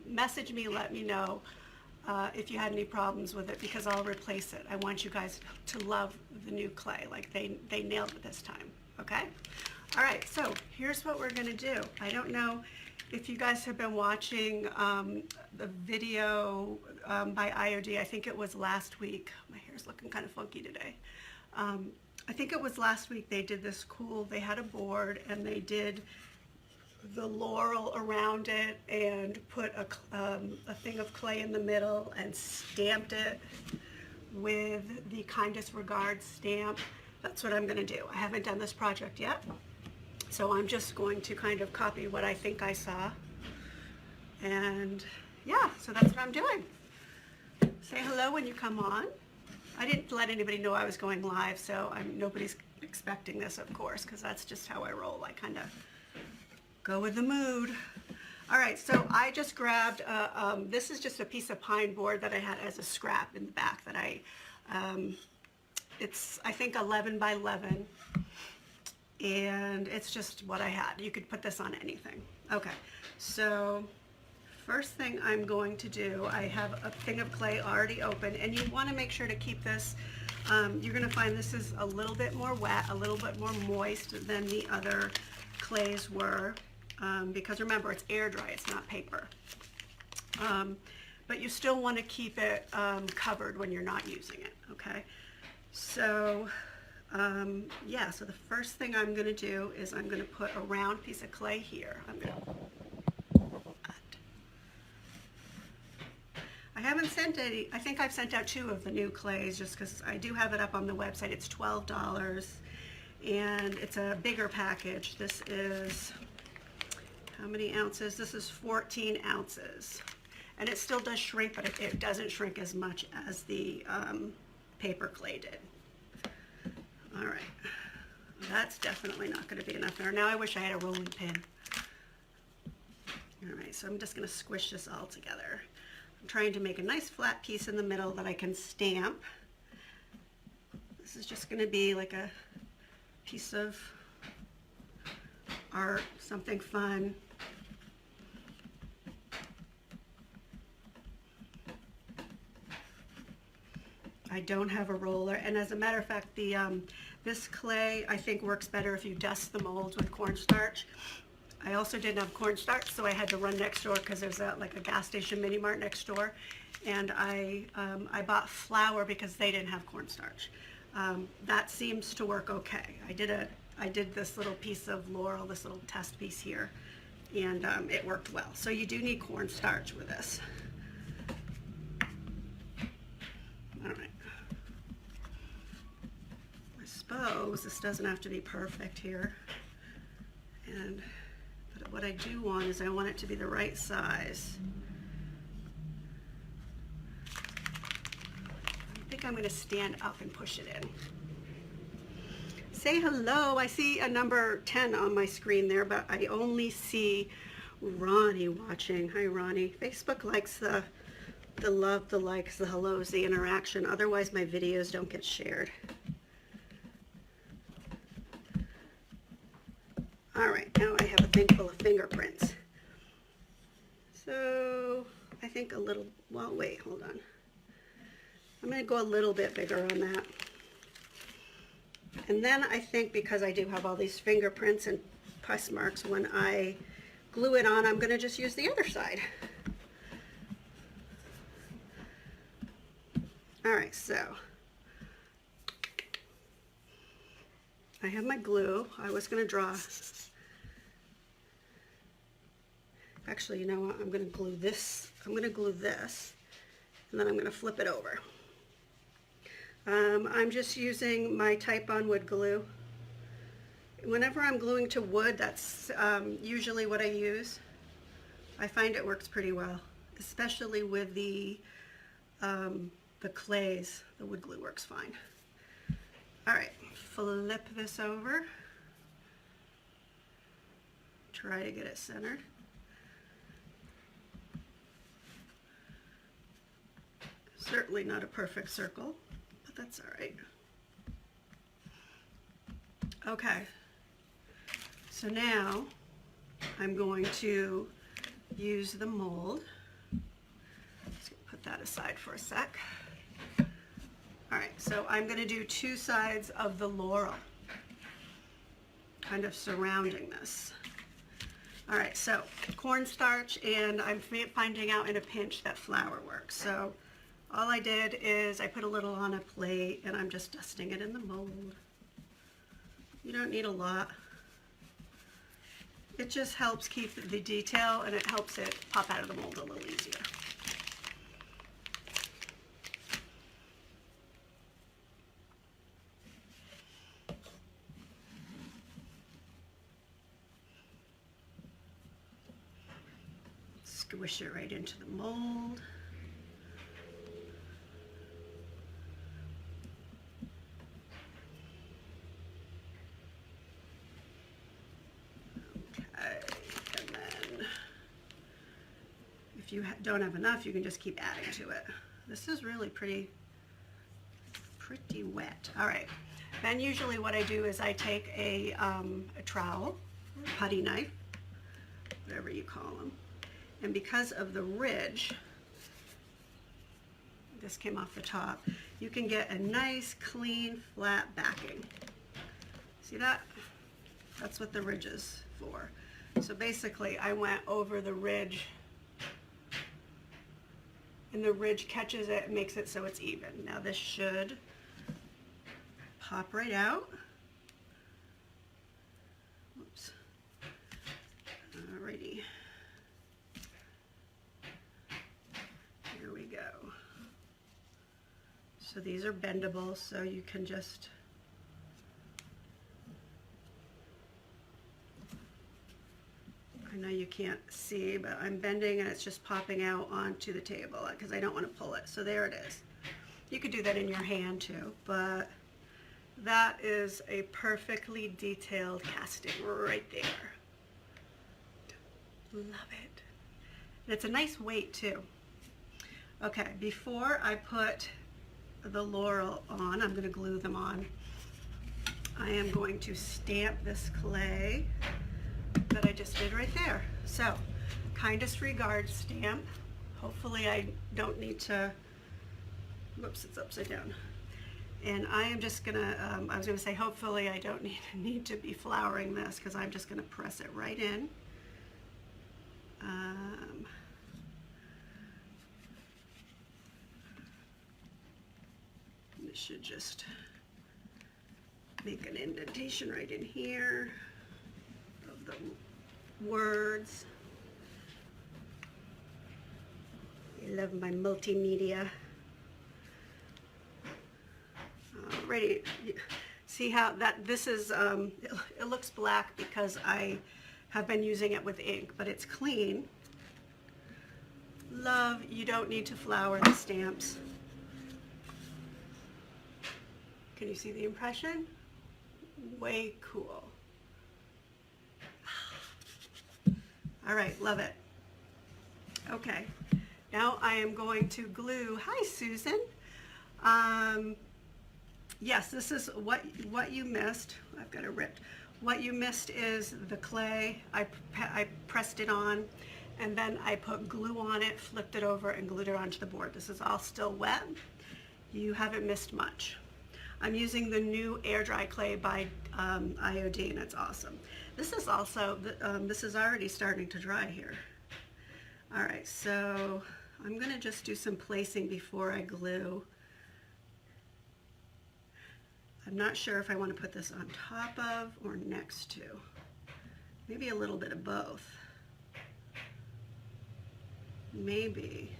message me, let me know if you had any problems with it, because I'll replace it. I want you guys to love the new clay, like they nailed it this time, okay? All right, so here's what we're gonna do. I don't know if you guys have been watching the video by IOD. I think it was last week. My hair's looking kind of funky today. I think it was last week they did this cool, they had a board and they did the laurel around it and put a thing of clay in the middle and stamped it with the kindest regards stamp. That's what I'm gonna do. I haven't done this project yet, so I'm just going to kind of copy what I think I saw. And yeah, so that's what I'm doing. Say hello when you come on. I didn't let anybody know I was going live, so nobody's expecting this, of course, because that's just how I roll. I kind of go with the mood. All right, so I just grabbed, this is just a piece of pine board that I had as a scrap in the back that it's, I think, 11 by 11. And it's just what I had. You could put this on anything. Okay, so first thing I'm going to do, I have a thing of clay already open, and you want to make sure to keep this, you're going to find this is a little bit more wet, a little bit more moist than the other clays were, because remember, it's air dry, it's not paper. but you still want to keep it covered when you're not using it, okay? So, yeah, so the first thing I'm going to do is I'm going to put a round piece of clay here. I haven't sent any, I think I've sent out 2 of the new clays just because I do have it up on the website. It's $12 and it's a bigger package. This is, how many ounces? This is 14 ounces. And it still does shrink, but it doesn't shrink as much as the paper clay did. All right, that's definitely not going to be enough there. Now I wish I had a rolling pin. All right, so I'm just going to squish this all together. I'm trying to make a nice flat piece in the middle that I can stamp. This is just going to be like a piece of art, something fun. I don't have a roller, and as a matter of fact, the this clay I think works better if you dust the molds with cornstarch. I also didn't have cornstarch, so I had to run next door because there's like a gas station mini mart next door, and I bought flour because they didn't have cornstarch. That seems to work okay. I did this little piece of laurel, this little test piece here, and it worked well. So you do need cornstarch with this. All right. I suppose this doesn't have to be perfect here, but what I do want is I want it to be the right size. I think I'm going to stand up and push it in. Say hello. I see a number 10 on my screen there, but I only see Ronnie watching. Hi, Ronnie. Facebook likes the love, the likes, the hellos, the interaction. Otherwise, my videos don't get shared. All right, now I have a thing full of fingerprints. So I think a little, well, wait, hold on. I'm going to go a little bit bigger on that. And then I think because I do have all these fingerprints and pus marks, when I glue it on, I'm going to just use the other side. All right, so I have my glue. I was going to draw. Actually, you know what? I'm going to glue this. I'm going to glue this, and then I'm going to flip it over. I'm just using my Type-On wood glue. Whenever I'm gluing to wood, that's usually what I use. I find it works pretty well, especially with the clays. The wood glue works fine. All right, flip this over. Try to get it centered. Certainly not a perfect circle, but that's all right. Okay, so now I'm going to use the mold. Let's put that aside for a sec. All right, so I'm going to do 2 sides of the laurel, kind of surrounding this. All right, so cornstarch, and I'm finding out in a pinch that flour works. So all I did is I put a little on a plate, and I'm just dusting it in the mold. You don't need a lot. It just helps keep the detail, and it helps it pop out of the mold a little easier. Squish it right into the mold. And then if you don't have enough, you can just keep adding to it. This is really pretty wet. All right, then usually what I do is I take a trowel, putty knife, whatever you call them, and because of the ridge, this came off the top, you can get a nice clean flat backing. See that? That's what the ridge is for. So basically I went over the ridge and the ridge catches it and makes it so it's even. Now this should pop right out. Oops. Alrighty. Here we go. So these are bendable, so you can just I know you can't see, but I'm bending and it's just popping out onto the table because I don't want to pull it. So there it is. You could do that in your hand too, but that is a perfectly detailed casting right there. Love it. And it's a nice weight too. Okay, before I put the laurel on, I'm going to glue them on. I am going to stamp this clay that I just did right there. So, kindest regards stamp. Hopefully I don't need to, whoops, it's upside down. And I am just gonna, I was gonna say hopefully I don't need to be flouring this because I'm just gonna press it right in. This should just make an indentation right in here of the words. I love my multimedia. Alrighty, see how this is, it looks black because I have been using it with ink, but it's clean. Love, you don't need to flour the stamps. Can you see the impression? Way cool. All right, love it. Okay, now I am going to glue. Hi, Susan. Yes, this is what you missed. I've got it ripped. What you missed is the clay. I pressed it on, and then I put glue on it, flipped it over, and glued it onto the board. This is all still wet. You haven't missed much. I'm using the new air dry clay by Iodine. It's awesome. This is also, this is already starting to dry here. All right, so I'm gonna just do some placing before I glue. I'm not sure if I want to put this on top of or next to. Maybe a little bit of both. Maybe.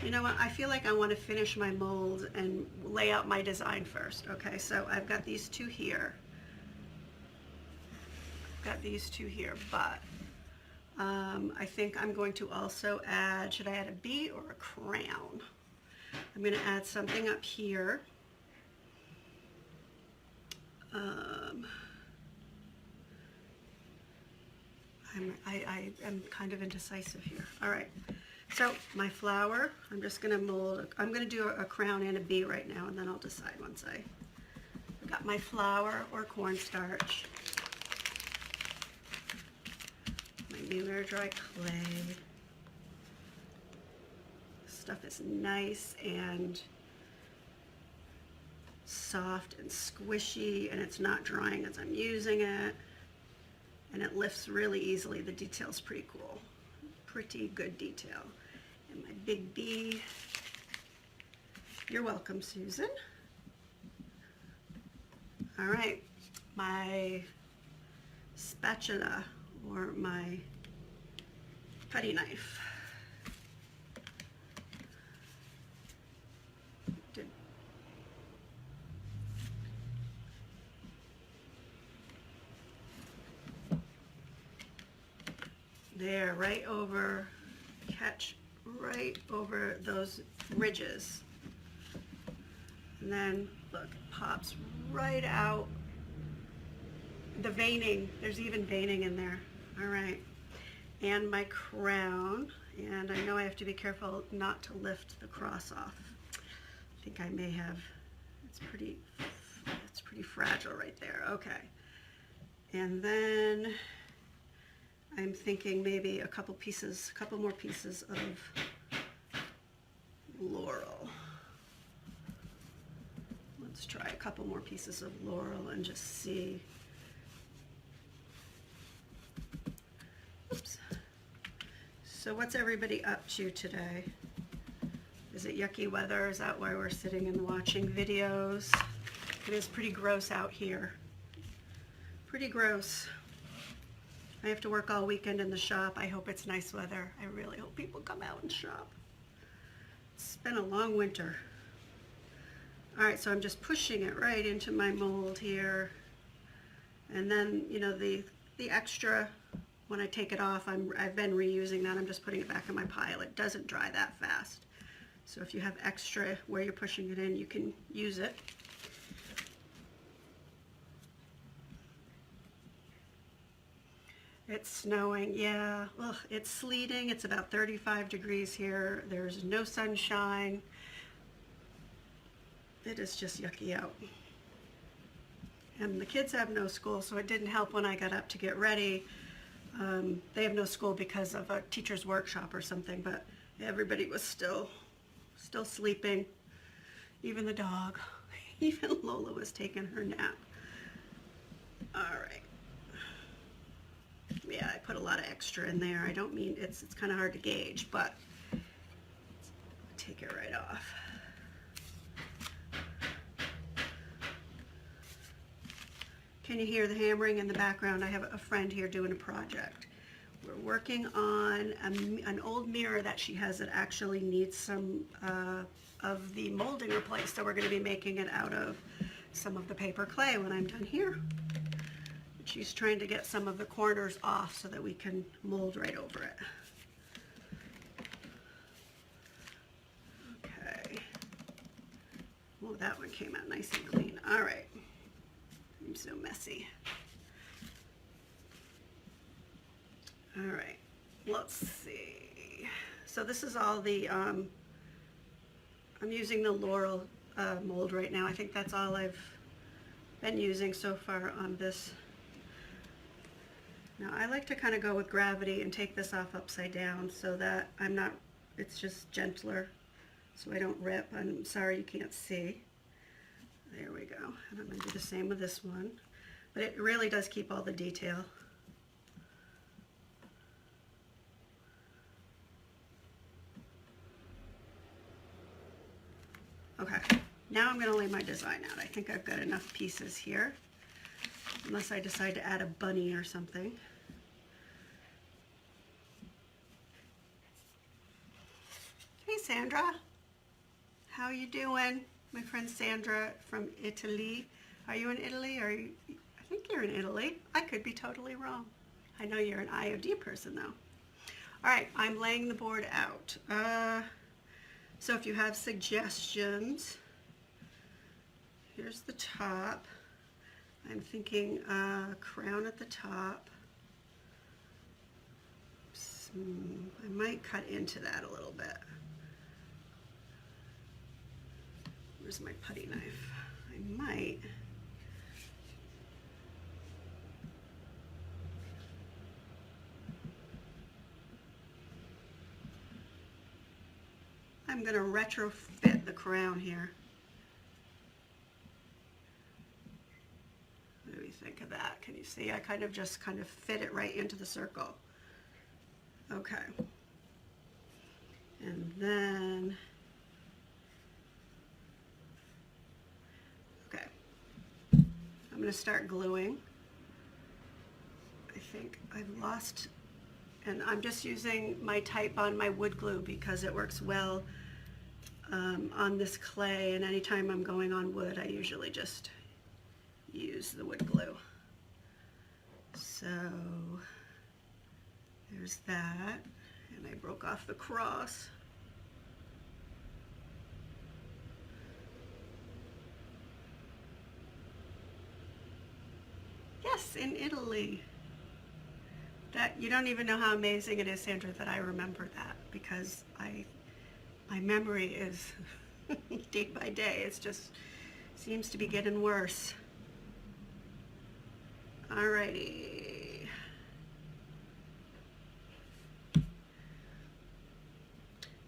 You know what, I feel like I want to finish my mold and lay out my design first. Okay, so I've got these two here. But I think I'm going to also add, should I add a bee or a crown? I'm going to add something up here. I am kind of indecisive here. All right. So my flower, I'm just going to mold, I'm going to do a crown and a bee right now, and then I'll decide once I got my flour or cornstarch, my new air dry clay. This stuff is nice and soft and squishy, and it's not drying as I'm using it, and it lifts really easily. The detail's pretty cool. Pretty good detail. And my big bee. You're welcome, Susan. All right, my spatula or my putty knife. There, right over, catch right over those ridges. And then, look, pops right out. The veining, there's even veining in there. All right. And my crown, and I know I have to be careful not to lift the cross off. I think I may have, it's pretty fragile right there. Okay. And then I'm thinking maybe a couple more pieces of laurel. Let's try a couple more pieces of laurel and just see. Oops. So what's everybody up to today? Is it yucky weather? Is that why we're sitting and watching videos? It is pretty gross out here. Pretty gross. I have to work all weekend in the shop. I hope it's nice weather. I really hope people come out and shop. It's been a long winter. All right, so I'm just pushing it right into my mold here. And then, you know, the extra, when I take it off, I've been reusing that. I'm just putting it back in my pile. It doesn't dry that fast. So if you have extra where you're pushing it in, you can use it. It's snowing, yeah. Ugh, it's sleeting. It's about 35 degrees here. There's no sunshine. It is just yucky out. And the kids have no school, so it didn't help when I got up to get ready. They have no school because of a teacher's workshop or something, but everybody was still sleeping. Even the dog. Even Lola was taking her nap. All right. Yeah, I put a lot of extra in there. I don't mean, it's kind of hard to gauge, but take it right off. Can you hear the hammering in the background? I have a friend here doing a project. We're working on an old mirror that she has that actually needs some of the molding replaced, so we're going to be making it out of some of the paper clay when I'm done here. She's trying to get some of the corners off so that we can mold right over it. Okay. Well, that one came out nice and clean. All right. I'm so messy. All right. Let's see. So this is all the, I'm using the Laurel mold right now. I think that's all I've been using so far on this. Now I like to kind of go with gravity and take this off upside down so that I'm not, it's just gentler so I don't rip. I'm sorry you can't see. There we go. And I'm going to do the same with this one. But it really does keep all the detail. Okay, now I'm going to lay my design out. I think I've got enough pieces here, unless I decide to add a bunny or something. Hey Sandra, how you doing? My friend Sandra from Italy. Are you in Italy? I think you're in Italy. I could be totally wrong. I know you're an IOD person though. All right, I'm laying the board out. So if you have suggestions, here's the top. I'm thinking crown at the top. I might cut into that a little bit. Where's my putty knife? I might. I'm going to retrofit the crown here. What do you think of that? Can you see? I kind of fit it right into the circle. Okay. And then, okay. I'm going to start gluing. I think I've lost, and I'm just using my Type on my wood glue because it works well on this clay, and anytime I'm going on wood I usually just use the wood glue. So there's that, and I broke off the cross. Yes, in Italy. That, you don't even know how amazing it is, Sandra, that I remember that, because my memory is day by day. It's just seems to be getting worse. Alrighty.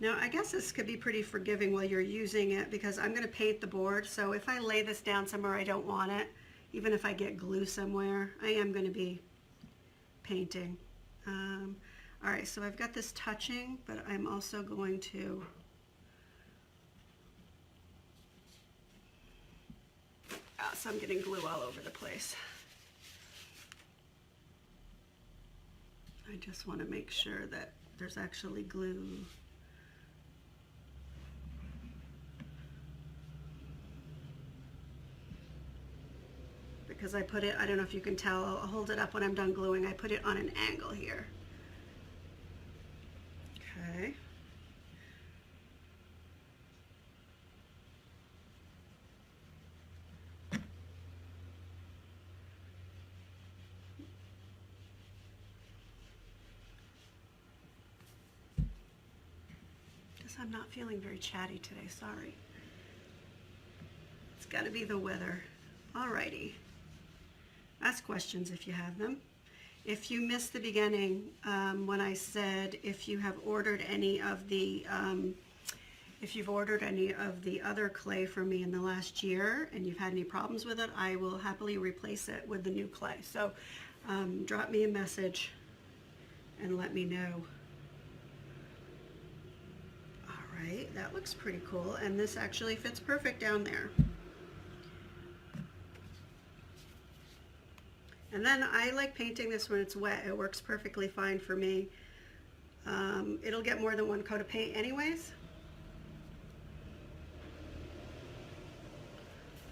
Now I guess this could be pretty forgiving while you're using it, because I'm going to paint the board. So if I lay this down somewhere I don't want it, even if I get glue somewhere, I am going to be painting. All right, so I've got this touching, but I'm also going to else I'm getting glue all over the place. I just want to make sure that there's actually glue. Because I put it, I don't know if you can tell, I'll hold it up when I'm done gluing. I put it on an angle here. Okay. Guess I'm not feeling very chatty today, sorry. It's gotta be the weather. Alrighty. Ask questions if you have them. If you missed the beginning, when I said if you have ordered any of the if you've ordered any of the other clay from me in the last year and you've had any problems with it, I will happily replace it with the new clay. So drop me a message and let me know. All right, that looks pretty cool, and this actually fits perfect down there. And then I like painting this when it's wet. It works perfectly fine for me. It'll get more than one coat of paint anyways.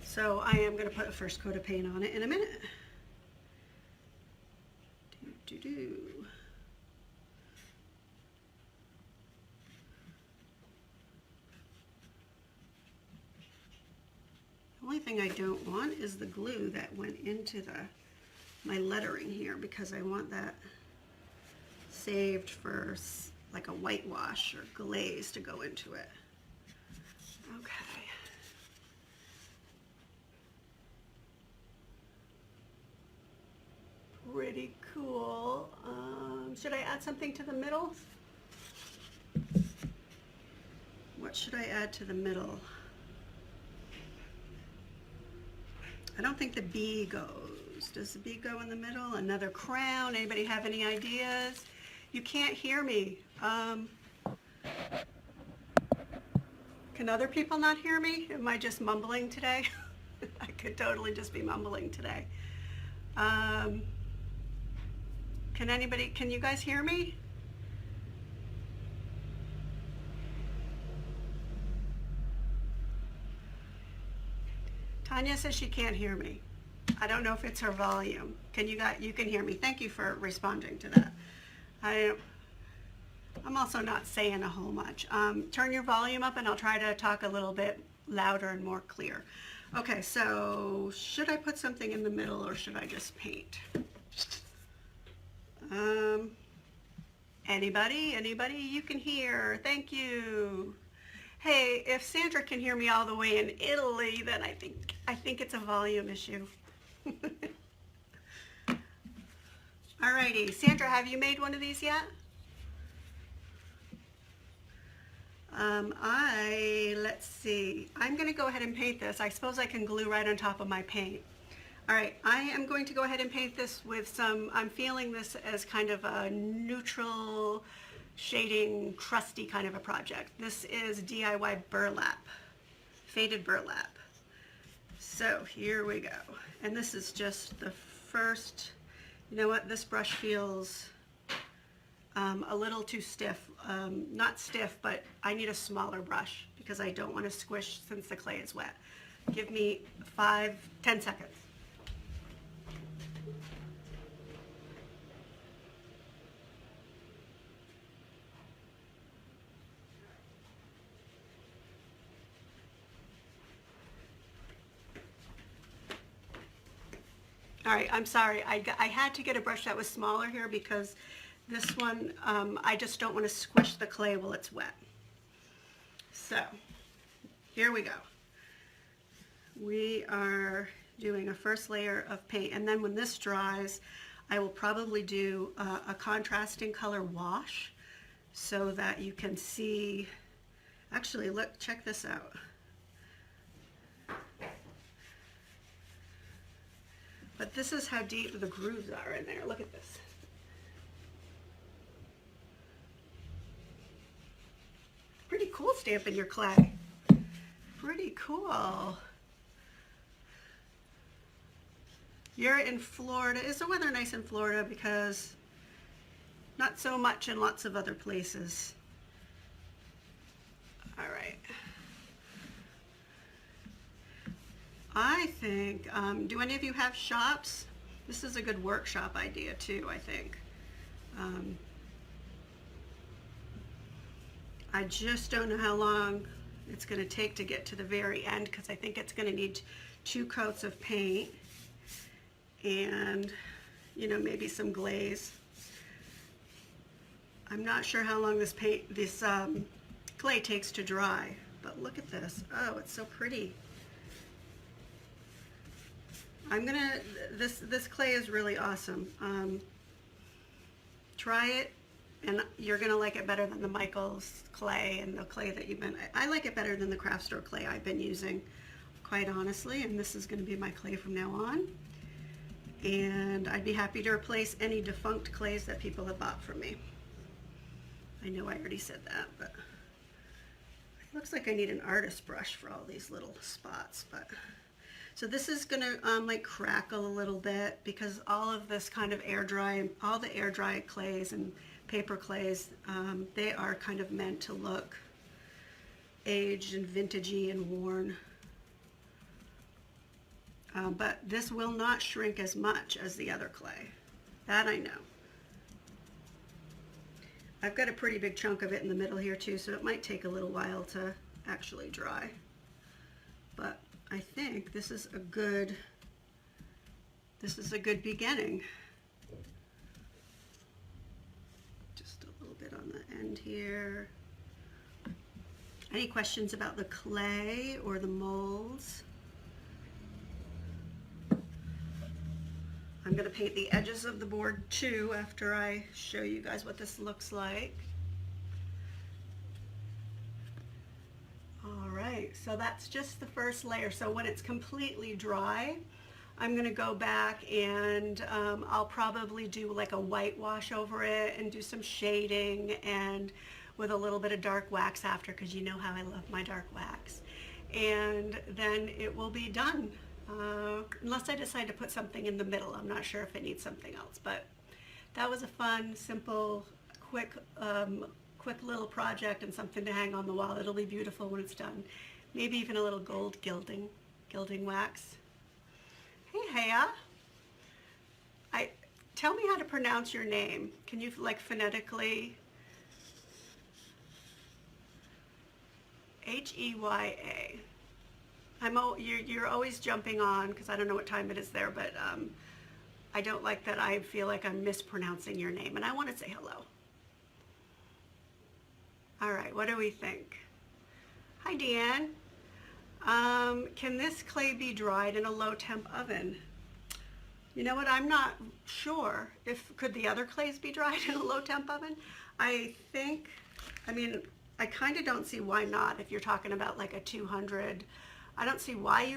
So I am going to put a first coat of paint on it in a minute. The only thing I don't want is the glue that went into my lettering here, because I want that saved for like a whitewash or glaze to go into it. Okay. Pretty cool. Should I add something to the middle? What should I add to the middle? I don't think the bee goes. Does the bee go in the middle? Another crown? Anybody have any ideas? You can't hear me. Can other people not hear me? Am I just mumbling today? I could totally just be mumbling today. Can you guys hear me? Tanya says she can't hear me. I don't know if it's her volume. You can hear me. Thank you for responding to that. I'm also not saying a whole much. Turn your volume up and I'll try to talk a little bit louder and more clear. Okay, so should I put something in the middle or should I just paint? Anybody you can hear? Thank you. Hey, if Sandra can hear me all the way in Italy, then I think it's a volume issue. Alrighty, Sandra, have you made one of these yet? Let's see. I'm going to go ahead and paint this. I suppose I can glue right on top of my paint. All right, I am going to go ahead and paint this with some, I'm feeling this as kind of a neutral shading, crusty kind of a project. This is DIY burlap, faded burlap. So here we go. And this is just the first, you know what, this brush feels a little too stiff. Not stiff, but I need a smaller brush because I don't want to squish since the clay is wet. Give me 10 seconds. All right, I'm sorry. I had to get a brush that was smaller here because this one, I just don't want to squish the clay while it's wet. So, here we go. We are doing a first layer of paint, and then when this dries, I will probably do a contrasting color wash so that you can see. Actually, look, check this out. But this is how deep the grooves are in there. Look at this. Pretty cool stamping your clay. Pretty cool. you're in Florida, is the weather nice in Florida? Because not so much in lots of other places. All right. I think, do any of you have shops? This is a good workshop idea too, I think. I just don't know how long it's going to take to get to the very end, because I think it's going to need 2 coats of paint and, you know, maybe some glaze. I'm not sure how long this clay takes to dry, but look at this. Oh, it's so pretty. This clay is really awesome. Try it, and you're gonna like it better than the Michaels clay and the clay that I like it better than the craft store clay I've been using, quite honestly, and this is gonna be my clay from now on. And I'd be happy to replace any defunct clays that people have bought from me. I know I already said that, but it looks like I need an artist brush for all these little spots. But so this is gonna like crackle a little bit, because all of this kind of air dry, all the air dry clays and paper clays, they are kind of meant to look aged and vintagey and worn. But this will not shrink as much as the other clay. That I know. I've got a pretty big chunk of it in the middle here too, so it might take a little while to actually dry. But I think this is a good beginning. Just a little bit on the end here. Any questions about the clay or the molds? I'm going to paint the edges of the board too after I show you guys what this looks like. All right, so that's just the first layer. So when it's completely dry, I'm going to go back and I'll probably do like a whitewash over it and do some shading, and with a little bit of dark wax after, because you know how I love my dark wax. And then it will be done. Unless I decide to put something in the middle. I'm not sure if it needs something else, but that was a fun, simple, quick little project and something to hang on the wall. It'll be beautiful when it's done. Maybe even a little gold gilding wax. Hey, Haya. Tell me how to pronounce your name. Can you like phonetically? Heya. You're always jumping on because I don't know what time it is there, but I don't like that. I feel like I'm mispronouncing your name, and I want to say hello. All right, what do we think? Hi, Deanne. Can this clay be dried in a low temp oven? You know what? I'm not sure. Could the other clays be dried in a low temp oven? I kind of don't see why not. If you're talking about like a 200. I don't see why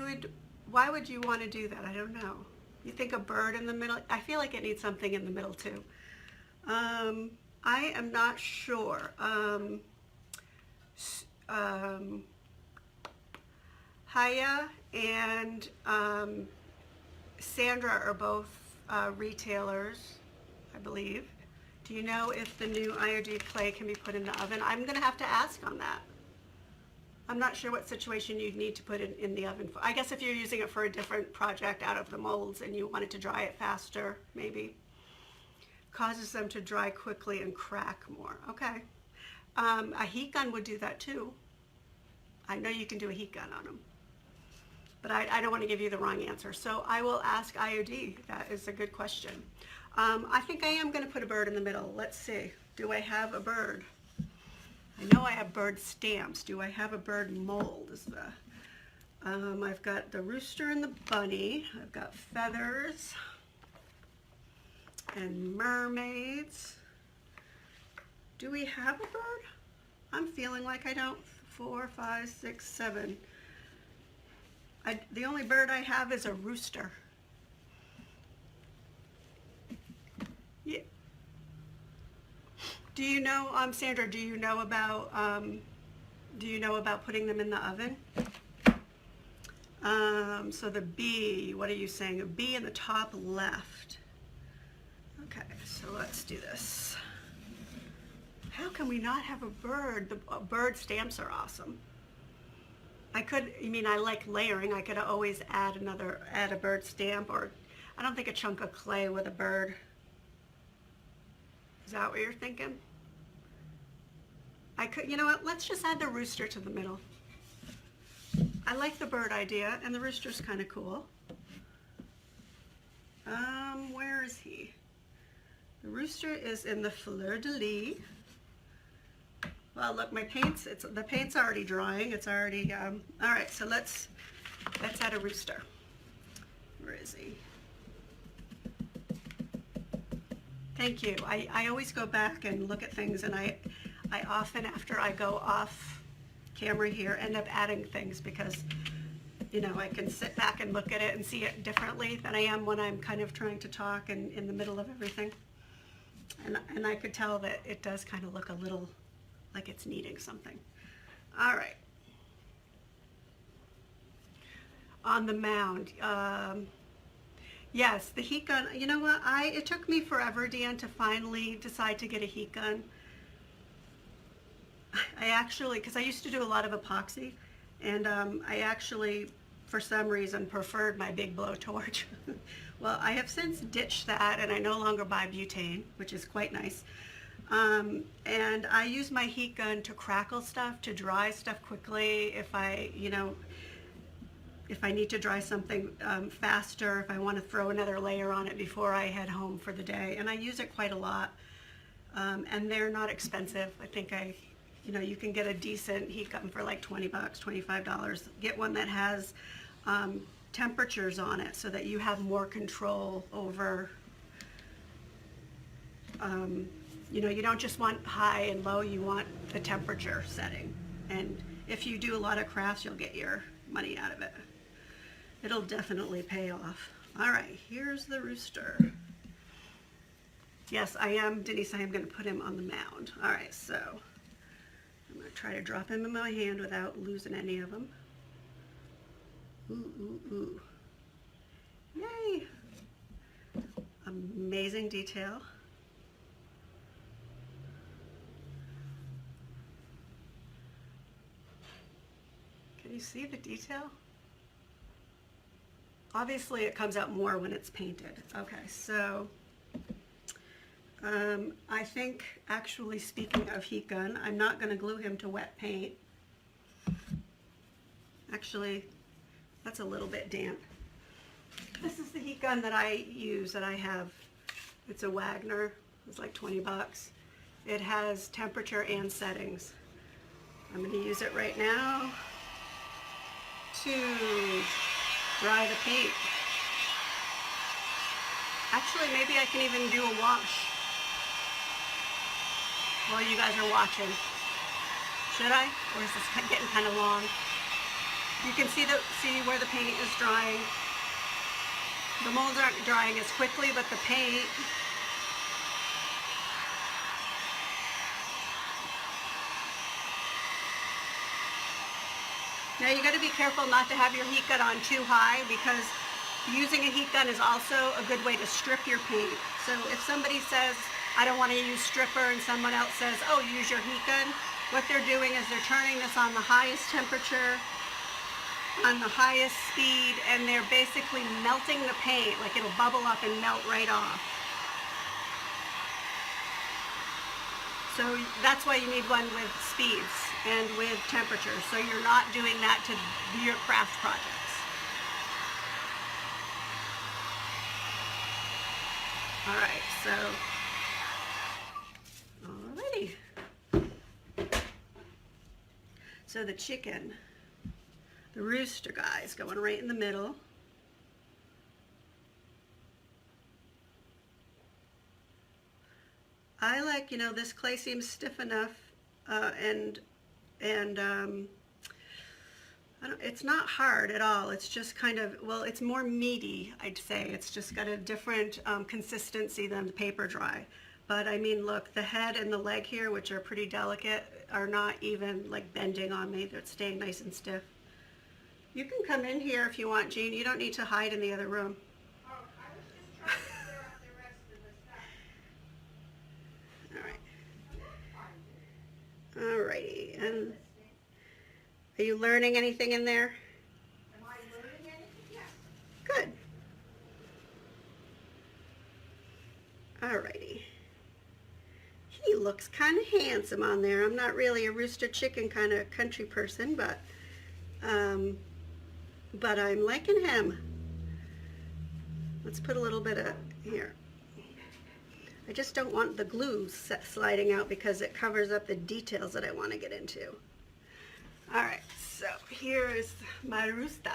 would you want to do that? I don't know. You think a bird in the middle? I feel like it needs something in the middle too. I am not sure. Haya and Sandra are both retailers, I believe. Do you know if the new IOD clay can be put in the oven? I'm going to have to ask on that. I'm not sure what situation you'd need to put it in the oven for. I guess if you're using it for a different project out of the molds and you wanted to dry it faster, maybe. Causes them to dry quickly and crack more. Okay. A heat gun would do that too. I know you can do a heat gun on them. But I don't want to give you the wrong answer. So I will ask IOD. That is a good question. I think I am going to put a bird in the middle. Let's see. Do I have a bird? I know I have bird stamps. Do I have a bird mold? I've got the rooster and the bunny. I've got feathers and mermaids. Do we have a bird? I'm feeling like I don't. 4, 5, 6, 7. The only bird I have is a rooster. Yeah. Do you know, Sandra, do you know about putting them in the oven? So the B, what are you saying? A B in the top left. Okay, so let's do this. How can we not have a bird? The bird stamps are awesome. I like layering. I could always add a bird stamp, or I don't think a chunk of clay with a bird. Is that what you're thinking? You know what, let's just add the rooster to the middle. I like the bird idea, and the rooster's kind of cool. Where is he? The rooster is in the fleur-de-lis. Well, look, the paint's already drying. It's already, all right, so let's add a rooster. Where is he? Thank you. I always go back and look at things, and I often, after I go off camera here, end up adding things because, you know, I can sit back and look at it and see it differently than I am when I'm kind of trying to talk and in the middle of everything. And I could tell that it does kind of look a little like it's needing something. All right. On the mound, yes, the heat gun. You know what? It took me forever, Dan, to finally decide to get a heat gun. I actually, because I used to do a lot of epoxy, and I actually, for some reason, preferred my big blowtorch. Well, I have since ditched that, and I no longer buy butane, which is quite nice. And I use my heat gun to crackle stuff, to dry stuff quickly. If I need to dry something faster, if I want to throw another layer on it before I head home for the day. And I use it quite a lot. And they're not expensive. I think you can get a decent heat gun for like 20 bucks, $25. Get one that has temperatures on it so that you have more control over, you don't just want high and low, you want the temperature setting. And if you do a lot of crafts, you'll get your money out of it. It'll definitely pay off. All right, here's the rooster. Yes, I am, Denise, I am going to put him on the mound. All right, so I'm going to try to drop him in my hand without losing any of them. Ooh, ooh, ooh. Yay! Amazing detail. Can you see the detail? Obviously it comes out more when it's painted. Okay, so I think, actually, speaking of heat gun, I'm not going to glue him to wet paint. Actually, that's a little bit damp. This is the heat gun that I use, that I have. It's a Wagner. It's like 20 bucks. It has temperature and settings. I'm going to use it right now to dry the paint. Actually, maybe I can even do a wash while you guys are watching. Should I? Or is this getting kind of long? You can see where the paint is drying. The molds aren't drying as quickly, but the paint, now you got to be careful not to have your heat gun on too high, because using a heat gun is also a good way to strip your paint. So if somebody says, I don't want to use stripper, and someone else says, oh, use your heat gun, what they're doing is they're turning this on the highest temperature, on the highest speed, and they're basically melting the paint. Like, it'll bubble up and melt right off. So that's why you need one with speeds and with temperature, so you're not doing that to your craft projects. All right, so alrighty. So the chicken, the rooster guy, is going right in the middle. I like, this clay seems stiff enough, it's not hard at all. It's just kind of, well, it's more meaty, I'd say. It's just got a different consistency than the paper dry. But I mean, look, the head and the leg here, which are pretty delicate, are not even like bending on me. They're staying nice and stiff. You can come in here if you want, Jean. You don't need to hide in the other room. Oh, I was just trying to clear out the rest of the stuff. All right. Alrighty. And are you learning anything in there? Am I learning anything? Yes. Good. Alrighty. He looks kind of handsome on there. I'm not really a rooster chicken kind of country person, but I'm liking him. Let's put a little bit of here. I just don't want the glue sliding out because it covers up the details that I want to get into. All right, so here's my rooster.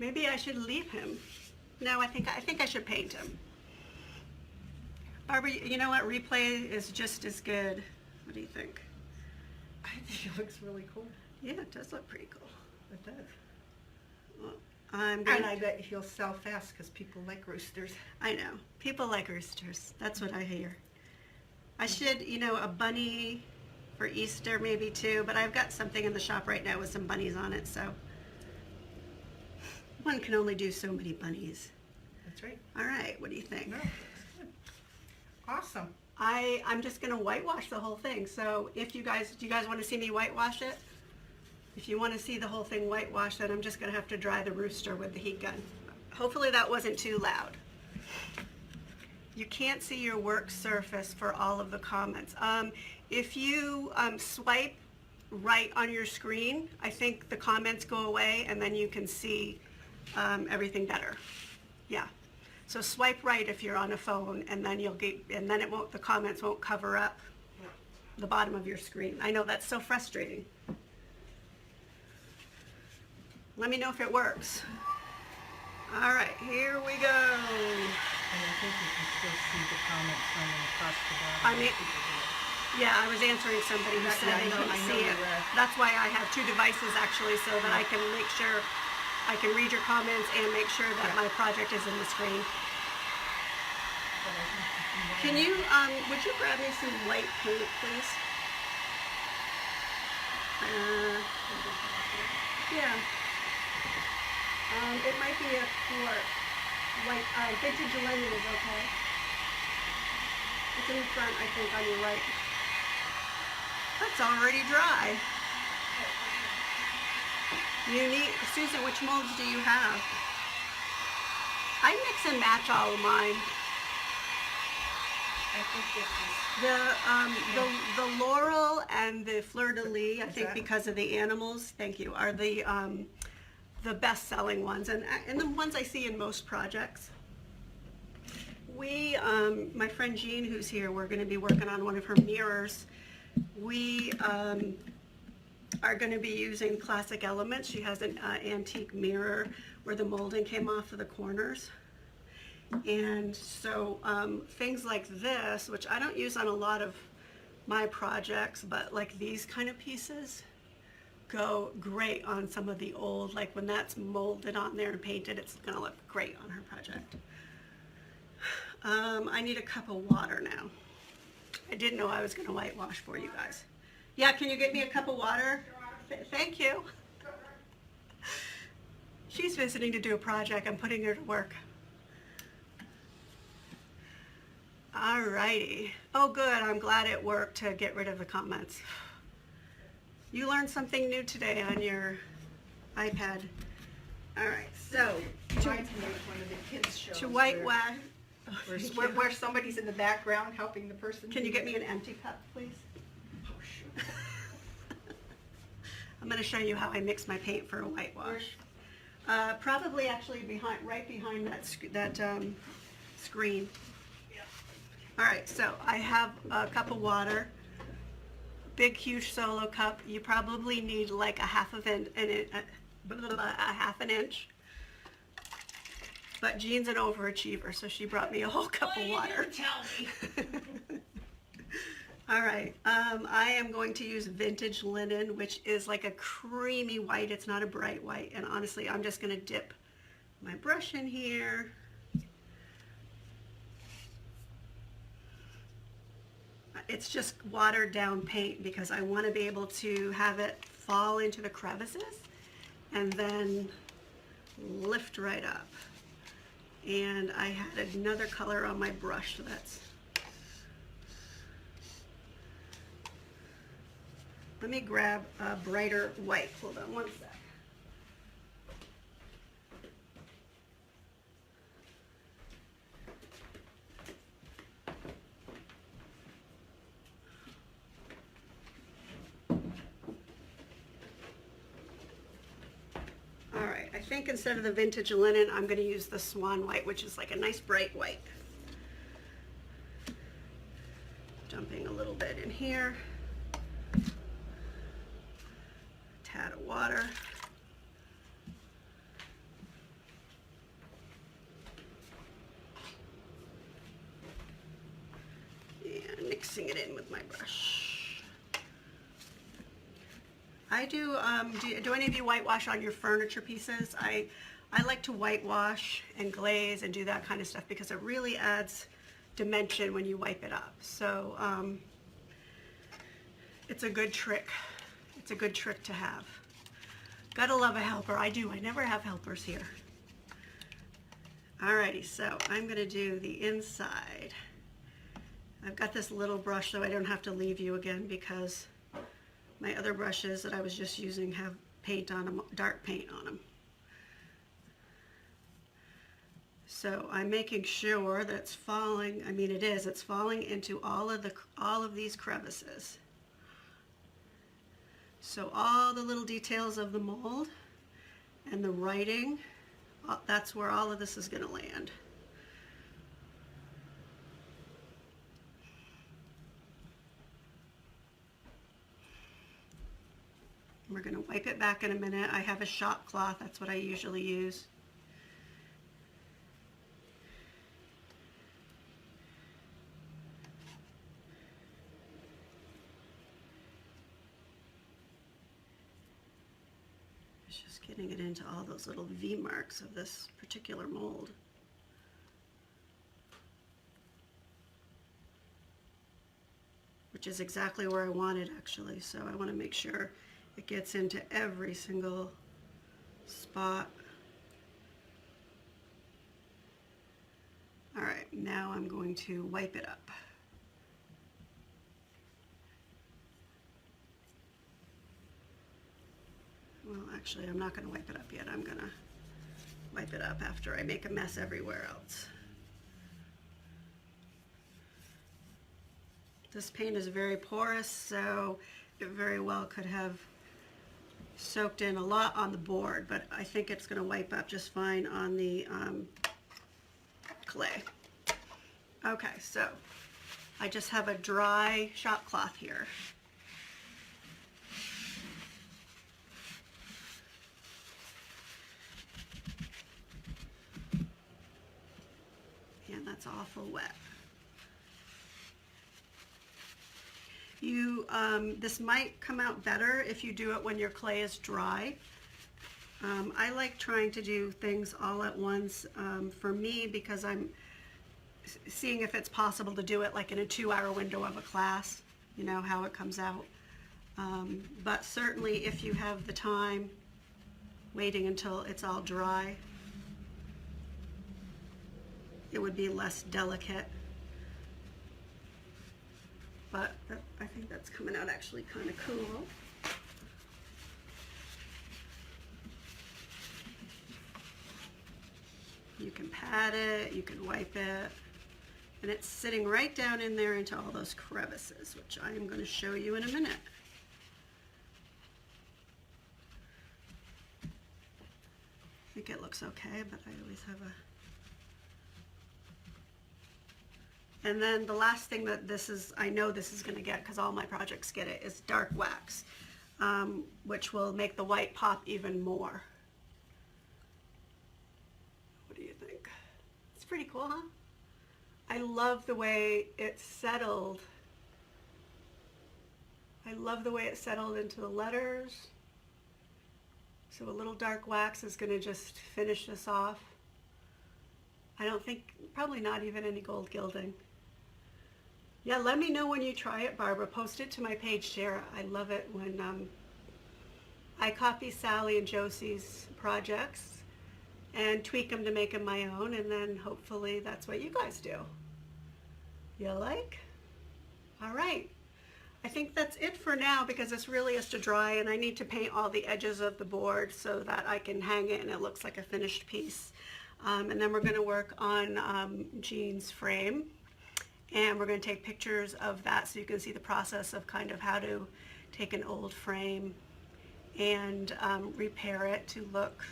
Maybe I should leave him. No, I think I should paint him. Barbara, you know what? Replay is just as good. What do you think? I think it looks really cool. Yeah, it does look pretty cool. It does. Well, I'm And going I bet he'll sell fast because people like roosters. I know. People like roosters. That's what I hear. I should, a bunny for Easter maybe too, but I've got something in the shop right now with some bunnies on it, so one can only do so many bunnies. That's right. All right, what do you think? No, that's good. Awesome. I'm just going to whitewash the whole thing, so do you guys want to see me whitewash it? If you want to see the whole thing whitewashed, then I'm just going to have to dry the rooster with the heat gun. Hopefully that wasn't too loud. You can't see your work surface for all of the comments. If you swipe right on your screen, I think the comments go away and then you can see everything better. Yeah. So swipe right if you're on a phone, and then the comments won't cover up the bottom of your screen. I know that's so frustrating. Let me know if it works. All right, here we go. And I think you can still see the comments running across the bottom. Yeah, I was answering somebody who said they couldn't see it. That's why I have two devices actually, so that I can make sure I can read your comments and make sure that my project is in the screen. Can you, would you grab me some white paint, please? Yeah. It might be a quart. White, vintage linen is okay. It's in front, I think, on your right. That's already dry. Susan, which molds do you have? I mix and match all of mine. I think this is... The laurel and the fleur-de-lis, I think because of the animals, thank you, are the best-selling ones, and the ones I see in most projects. My friend Jean, who's here, we're going to be working on one of her mirrors. We are going to be using classic elements. She has an antique mirror where the molding came off of the corners. And so things like this, which I don't use on a lot of my projects, but like these kind of pieces go great on some of the old, like when that's molded on there and painted, it's going to look great on her project. I need a cup of water now. I didn't know I was going to whitewash for you guys. Yeah, can you get me a cup of water? Thank you. She's visiting to do a project. I'm putting her to work. Alrighty. Oh good, I'm glad it worked to get rid of the comments. You learned something new today on your iPad. Alright, so Reminds me of one of the kids' shows. to whitewash. Where somebody's in the background helping the person. Can you get me an empty cup, please? Oh, sure. I'm going to show you how I mix my paint for a whitewash. Probably actually right behind that screen. All right, so I have a cup of water, big, huge Solo cup. You probably need like a half an inch. But Jean's an overachiever, so she brought me a whole cup of water. You didn't tell me. All right, I am going to use vintage linen, which is like a creamy white. It's not a bright white. And honestly, I'm just going to dip my brush in here. it's just watered down paint because I want to be able to have it fall into the crevices and then lift right up. And I had another color on my brush, so that's, let me grab a brighter white. Hold on one sec. All right, I think instead of the vintage linen, I'm going to use the swan white, which is like a nice bright white. Dumping a little bit in here. Tad of water. And mixing it in with my brush. I do, do any of you whitewash on your furniture pieces? I like to whitewash and glaze and do that kind of stuff because it really adds dimension when you wipe it up. So it's a good trick. It's a good trick to have. Gotta love a helper. I do. I never have helpers here. Alrighty, so I'm gonna do the inside. I've got this little brush so I don't have to leave you again because my other brushes that I was just using have paint on them, dark paint on them. So I'm making sure that it's falling, I mean it's falling into all of these crevices. So all the little details of the mold and the writing, that's where all of this is going to land. We're going to wipe it back in a minute. I have a shop cloth, that's what I usually use. It's just getting it into all those little V marks of this particular mold. Which is exactly where I want it actually, so I want to make sure it gets into every single spot. All right, now I'm going to wipe it up. Well, actually, I'm not going to wipe it up yet. I'm going to wipe it up after I make a mess everywhere else. This paint is very porous, so it very well could have soaked in a lot on the board, but I think it's going to wipe up just fine on the clay. Okay, so I just have a dry shop cloth here. And that's awful wet. This might come out better if you do it when your clay is dry. I like trying to do things all at once for me because I'm seeing if it's possible to do it like in a 2-hour window of a class, you know, how it comes out. But certainly if you have the time, waiting until it's all dry, it would be less delicate. But I think that's coming out actually kind of cool. You can pat it, you can wipe it, and it's sitting right down in there into all those crevices, which I am going to show you in a minute. I think it looks okay, but I always have a... And then the last thing that I know this is going to get, because all my projects get it, is dark wax, which will make the white pop even more. What do you think? It's pretty cool, huh? I love the way it settled. I love the way it settled into the letters. So a little dark wax is going to just finish this off. I don't think, probably not even any gold gilding. Yeah, let me know when you try it, Barbara. Post it to my page, share it. I love it when I copy Sally and Josie's projects and tweak them to make them my own, and then hopefully that's what you guys do. You like? All right. I think that's it for now because this really is to dry, and I need to paint all the edges of the board so that I can hang it and it looks like a finished piece. And then we're going to work on Jean's frame, and we're going to take pictures of that so you can see the process of kind of how to take an old frame and repair it to look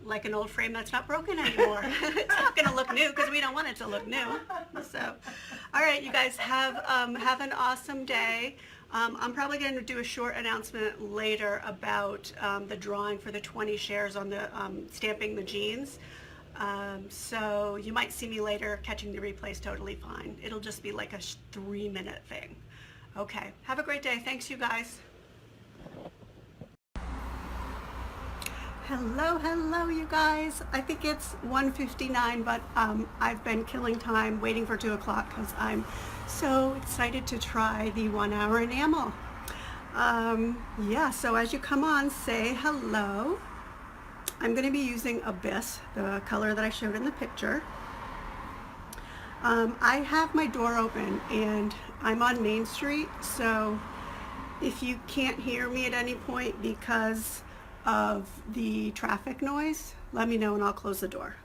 like an old frame that's not broken anymore. It's not going to look new because we don't want it to look new. So, all right, you guys have an awesome day. I'm probably going to do a short announcement later about the drawing for the 20 shares on the stamping the jeans. So you might see me later. Catching the replay is totally fine. It'll just be like a 3-minute thing. Okay, have a great day. Thanks, you guys. Hello, you guys. I think it's 1:59, but I've been killing time waiting for 2 o'clock because I'm so excited to try the 1 hour enamel. Yeah, so as you come on, say hello. I'm going to be using Abyss, the color that I showed in the picture. I have my door open and I'm on Main Street, so if you can't hear me at any point because of the traffic noise, let me know and I'll close the door.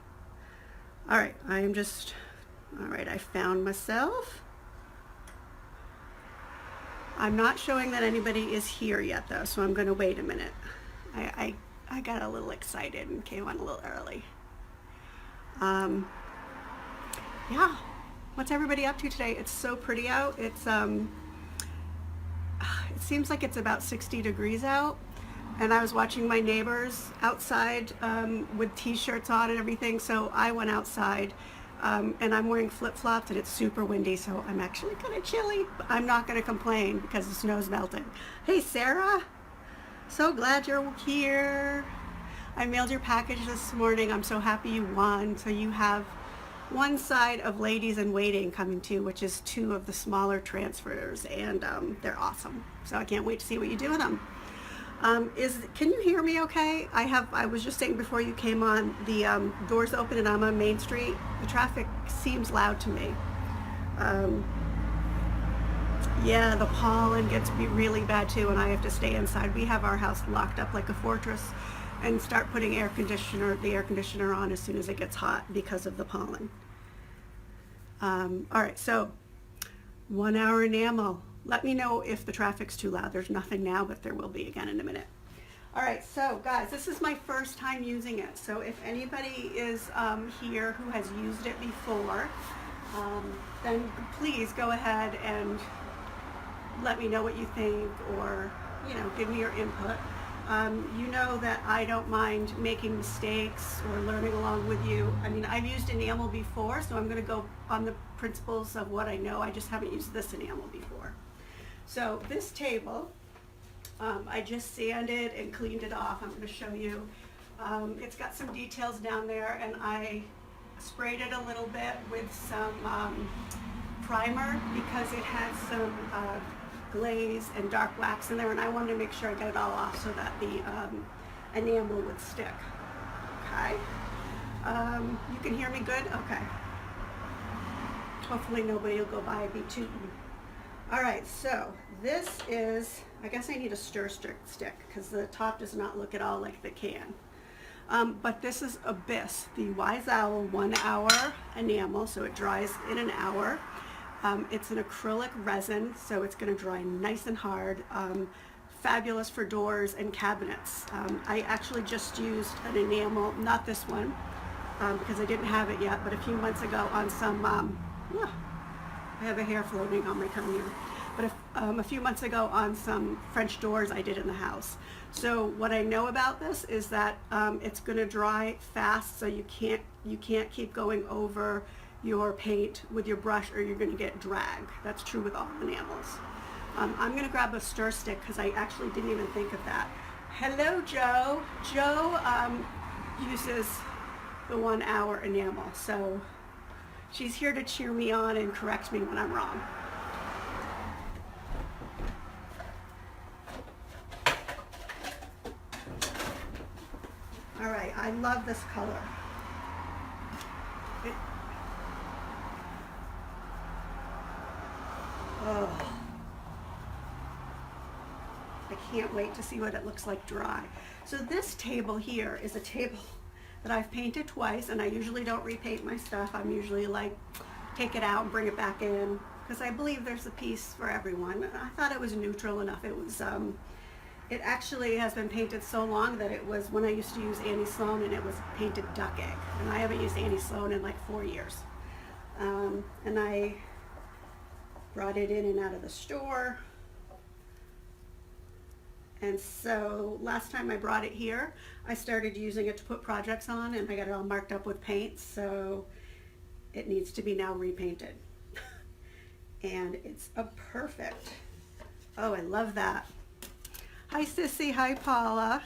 All right, I found myself. I'm not showing that anybody is here yet though, so I'm going to wait a minute. I got a little excited and came on a little early. Yeah, what's everybody up to today? It's so pretty out. It seems like it's about 60 degrees out. And I was watching my neighbors outside with t-shirts on and everything, so I went outside and I'm wearing flip-flops and it's super windy, so I'm actually kind of chilly. But I'm not going to complain because the snow's melting. Hey, Sarah, so glad you're here. I mailed your package this morning. I'm so happy you won. So you have one side of Ladies in Waiting coming to, which is 2 of the smaller transfers, and they're awesome. So I can't wait to see what you do with them. Can you hear me okay? I was just saying before you came on, the doors open and I'm on Main Street. The traffic seems loud to me. Yeah, the pollen gets me really bad too, and I have to stay inside. We have our house locked up like a fortress and start putting the air conditioner on as soon as it gets hot because of the pollen. All right, so 1 hour enamel. Let me know if the traffic's too loud. There's nothing now, but there will be again in a minute. All right, so guys, this is my first time using it. So if anybody is here who has used it before, then please go ahead and let me know what you think, or give me your input. You know that I don't mind making mistakes or learning along with you. I mean, I've used enamel before, so I'm going to go on the principles of what I know. I just haven't used this enamel before. So this table, I just sanded and cleaned it off. I'm going to show you. It's got some details down there, and I sprayed it a little bit with some primer because it had some glaze and dark wax in there, and I wanted to make sure I got it all off so that the enamel would stick. Okay. You can hear me good? Okay. Hopefully nobody will go by and be tooting. All right, so this is, I guess I need a stir stick because the top does not look at all like the can. But this is Abyss, the Wise Owl 1 hour enamel, so it dries in an hour. It's an acrylic resin, so it's going to dry nice and hard. Fabulous for doors and cabinets. I actually just used an enamel, not this one, because I didn't have it yet, but a few months ago on some, I have a hair floating on my tongue here. But a few months ago on some French doors I did in the house. So what I know about this is that it's going to dry fast, so you can't keep going over your paint with your brush or you're going to get drag. That's true with all enamels. I'm going to grab a stir stick because I actually didn't even think of that. Hello, Joe. Joe uses the 1 hour enamel, so She's here to cheer me on and correct me when I'm wrong. All right, I love this color. It, oh. I can't wait to see what it looks like dry. So this table here is a table that I've painted twice, and I usually don't repaint my stuff. I'm usually like, take it out and bring it back in, because I believe there's a piece for everyone. And I thought it was neutral enough. It was, it actually has been painted so long that it was when I used to use Annie Sloan, and it was painted duck egg. And I haven't used Annie Sloan in like 4 years. And I brought it in and out of the store. And so last time I brought it here, I started using it to put projects on, and I got it all marked up with paint, so it needs to be now repainted. And it's a perfect, oh, I love that. Hi Sissy, hi Paula.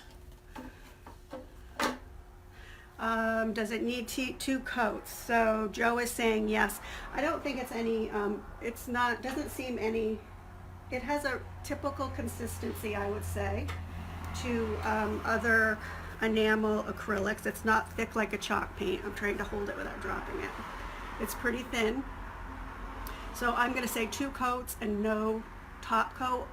Does it need two coats? So Joe is saying yes. I don't think it's any, it's not, doesn't seem any, it has a typical consistency, I would say, to other enamel acrylics. It's not thick like a chalk paint. I'm trying to hold it without dropping it. It's pretty thin. So I'm going to say 2 coats and no top coat,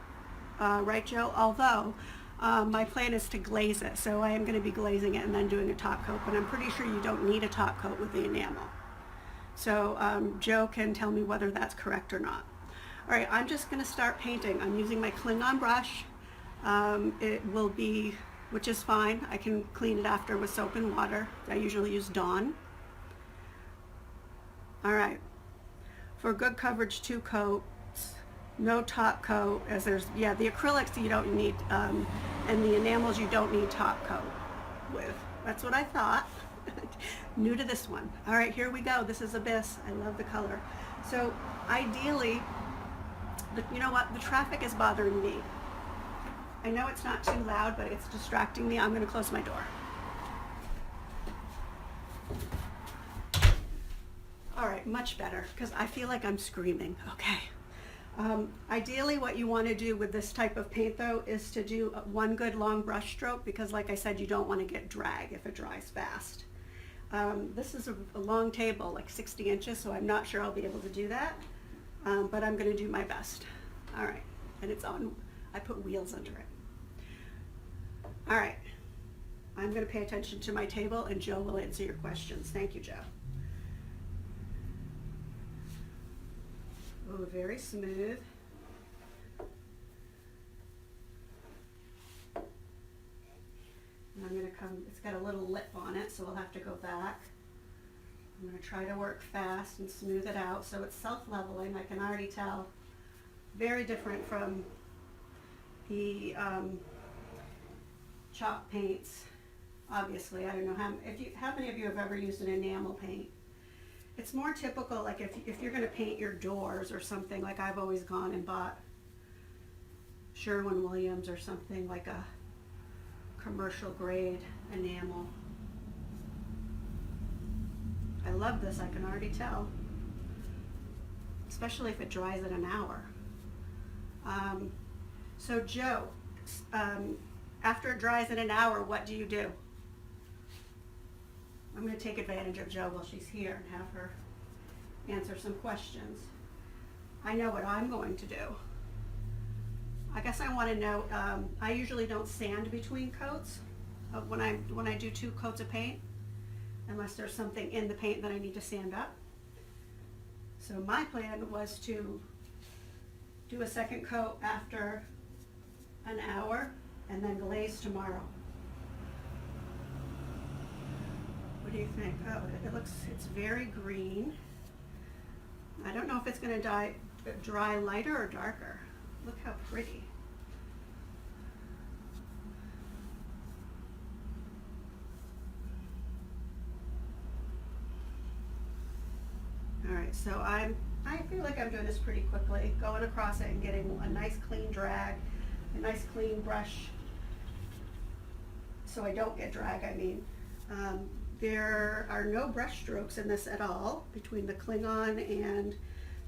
right Joe? Although my plan is to glaze it, so I am going to be glazing it and then doing a top coat, but I'm pretty sure you don't need a top coat with the enamel. So Joe can tell me whether that's correct or not. All right, I'm just going to start painting. I'm using my Klingon brush. It will be, which is fine. I can clean it after with soap and water. I usually use Dawn. All right, for good coverage, 2 coats, no top coat, as there's, yeah, the acrylics you don't need, and the enamels you don't need top coat with. That's what I thought. New to this one. All right, here we go. This is Abyss. I love the color. So ideally, you know what? The traffic is bothering me. I know it's not too loud, but it's distracting me. I'm going to close my door. All right, much better, because I feel like I'm screaming. Okay. Ideally, what you want to do with this type of paint, though, is to do one good long brush stroke, because like I said, you don't want to get drag if it dries fast. This is a long table, like 60 inches, so I'm not sure I'll be able to do that, but I'm going to do my best. All right, and it's on, I put wheels under it. All right, I'm going to pay attention to my table, and Joe will answer your questions. Thank you, Joe. Oh, very smooth. And I'm going to come, it's got a little lip on it, so we'll have to go back. I'm going to try to work fast and smooth it out so it's self-leveling. I can already tell. Very different from the chalk paints, obviously. I don't know how many of you have ever used an enamel paint. It's more typical, like if you're going to paint your doors or something, like I've always gone and bought Sherwin-Williams or something, like a commercial grade enamel. I love this, I can already tell, especially if it dries in an hour. So Joe, after it dries in an hour, what do you do? I'm going to take advantage of Joe while she's here and have her answer some questions. I know what I'm going to do. I guess I want to know, I usually don't sand between coats when I do 2 coats of paint, unless there's something in the paint that I need to sand up. So my plan was to do a second coat after an hour and then glaze tomorrow. What do you think? Oh, it's very green. I don't know if it's going to dry lighter or darker. Look how pretty. All right, so I feel like I'm doing this pretty quickly, going across it and getting a nice clean drag, a nice clean brush, so I don't get drag, I mean. There are no brush strokes in this at all between the Klingon and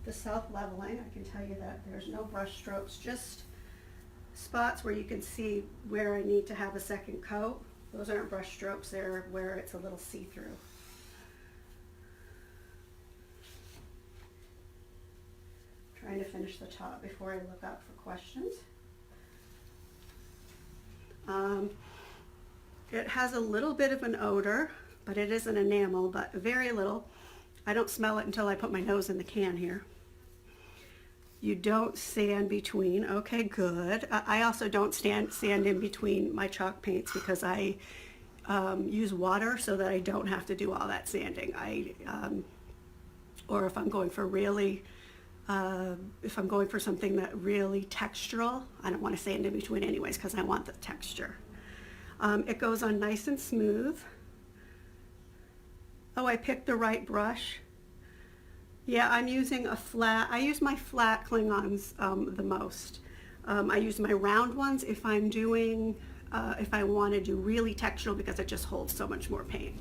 the self-leveling. I can tell you that there's no brush strokes, just spots where you can see where I need to have a second coat. Those aren't brush strokes, they're where it's a little see-through. Trying to finish the top before I look up for questions. It has a little bit of an odor, but it is an enamel, but very little. I don't smell it until I put my nose in the can here. You don't sand between. Okay, good. I also don't sand in between my chalk paints because I use water so that I don't have to do all that sanding. Or if I'm going for something that really textural, I don't want to sand in between anyways because I want the texture. It goes on nice and smooth. Oh, I picked the right brush. Yeah, I'm using a flat. I use my flat Klingons the most. I use my round ones if I'm doing, if I want to do really textural because it just holds so much more paint.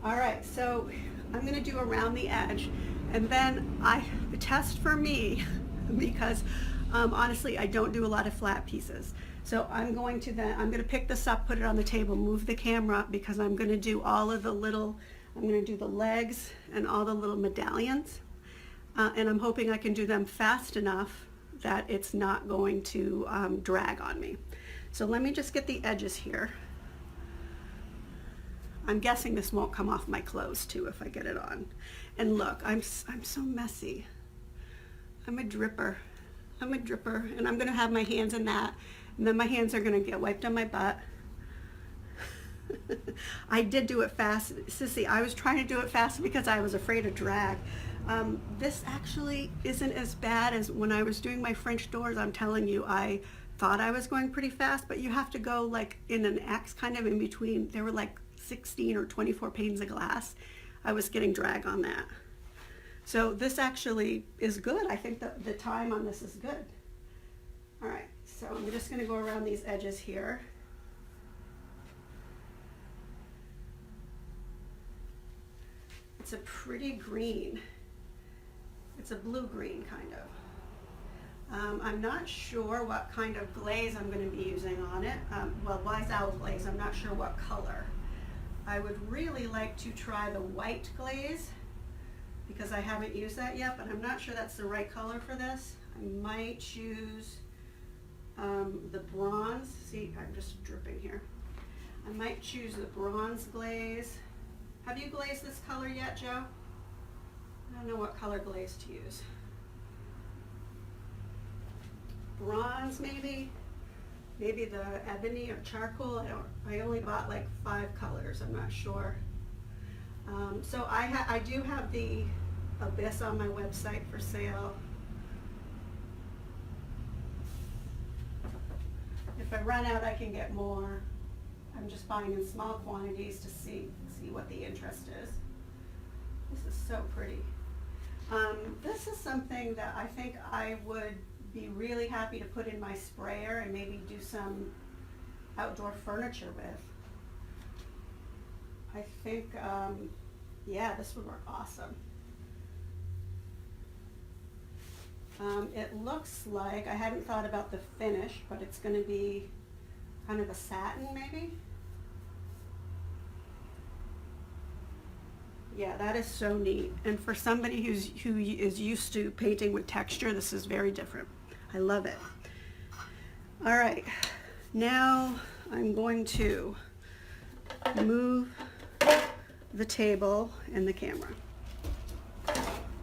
All right, so I'm going to do around the edge, and then the test for me, because honestly I don't do a lot of flat pieces. So I'm going to pick this up, put it on the table, move the camera because I'm going to do all of the little. I'm going to do the legs and all the little medallions, and I'm hoping I can do them fast enough that it's not going to drag on me. So let me just get the edges here. I'm guessing this won't come off my clothes too if I get it on. And look, I'm so messy. I'm a dripper, and I'm going to have my hands in that, and then my hands are going to get wiped on my butt. I did do it fast. Sissy, I was trying to do it fast because I was afraid of drag. This actually isn't as bad as when I was doing my French doors. I'm telling you, I thought I was going pretty fast, but you have to go like in an X kind of in between. There were like 16 or 24 panes of glass. I was getting drag on that. So this actually is good. I think that the time on this is good. All right, so I'm just going to go around these edges here. It's a pretty green. It's a blue-green kind of. I'm not sure what kind of glaze I'm going to be using on it. Well, Wise Owl glaze, I'm not sure what color. I would really like to try the white glaze because I haven't used that yet, but I'm not sure that's the right color for this. I might choose the bronze. See, I'm just dripping here. I might choose the bronze glaze. Have you glazed this color yet, Joe? I don't know what color glaze to use. Bronze, maybe? Maybe the ebony or charcoal. I only bought like 5 colors. I'm not sure. So I do have the Abyss on my website for sale. If I run out, I can get more. I'm just buying in small quantities to see what the interest is. This is so pretty. This is something that I think I would be really happy to put in my sprayer and maybe do some outdoor furniture with. I think, yeah, this would work awesome. It looks like, I hadn't thought about the finish, but it's going to be kind of a satin maybe. Yeah, that is so neat. And for somebody who is used to painting with texture, this is very different. I love it. All right, now I'm going to move the table and the camera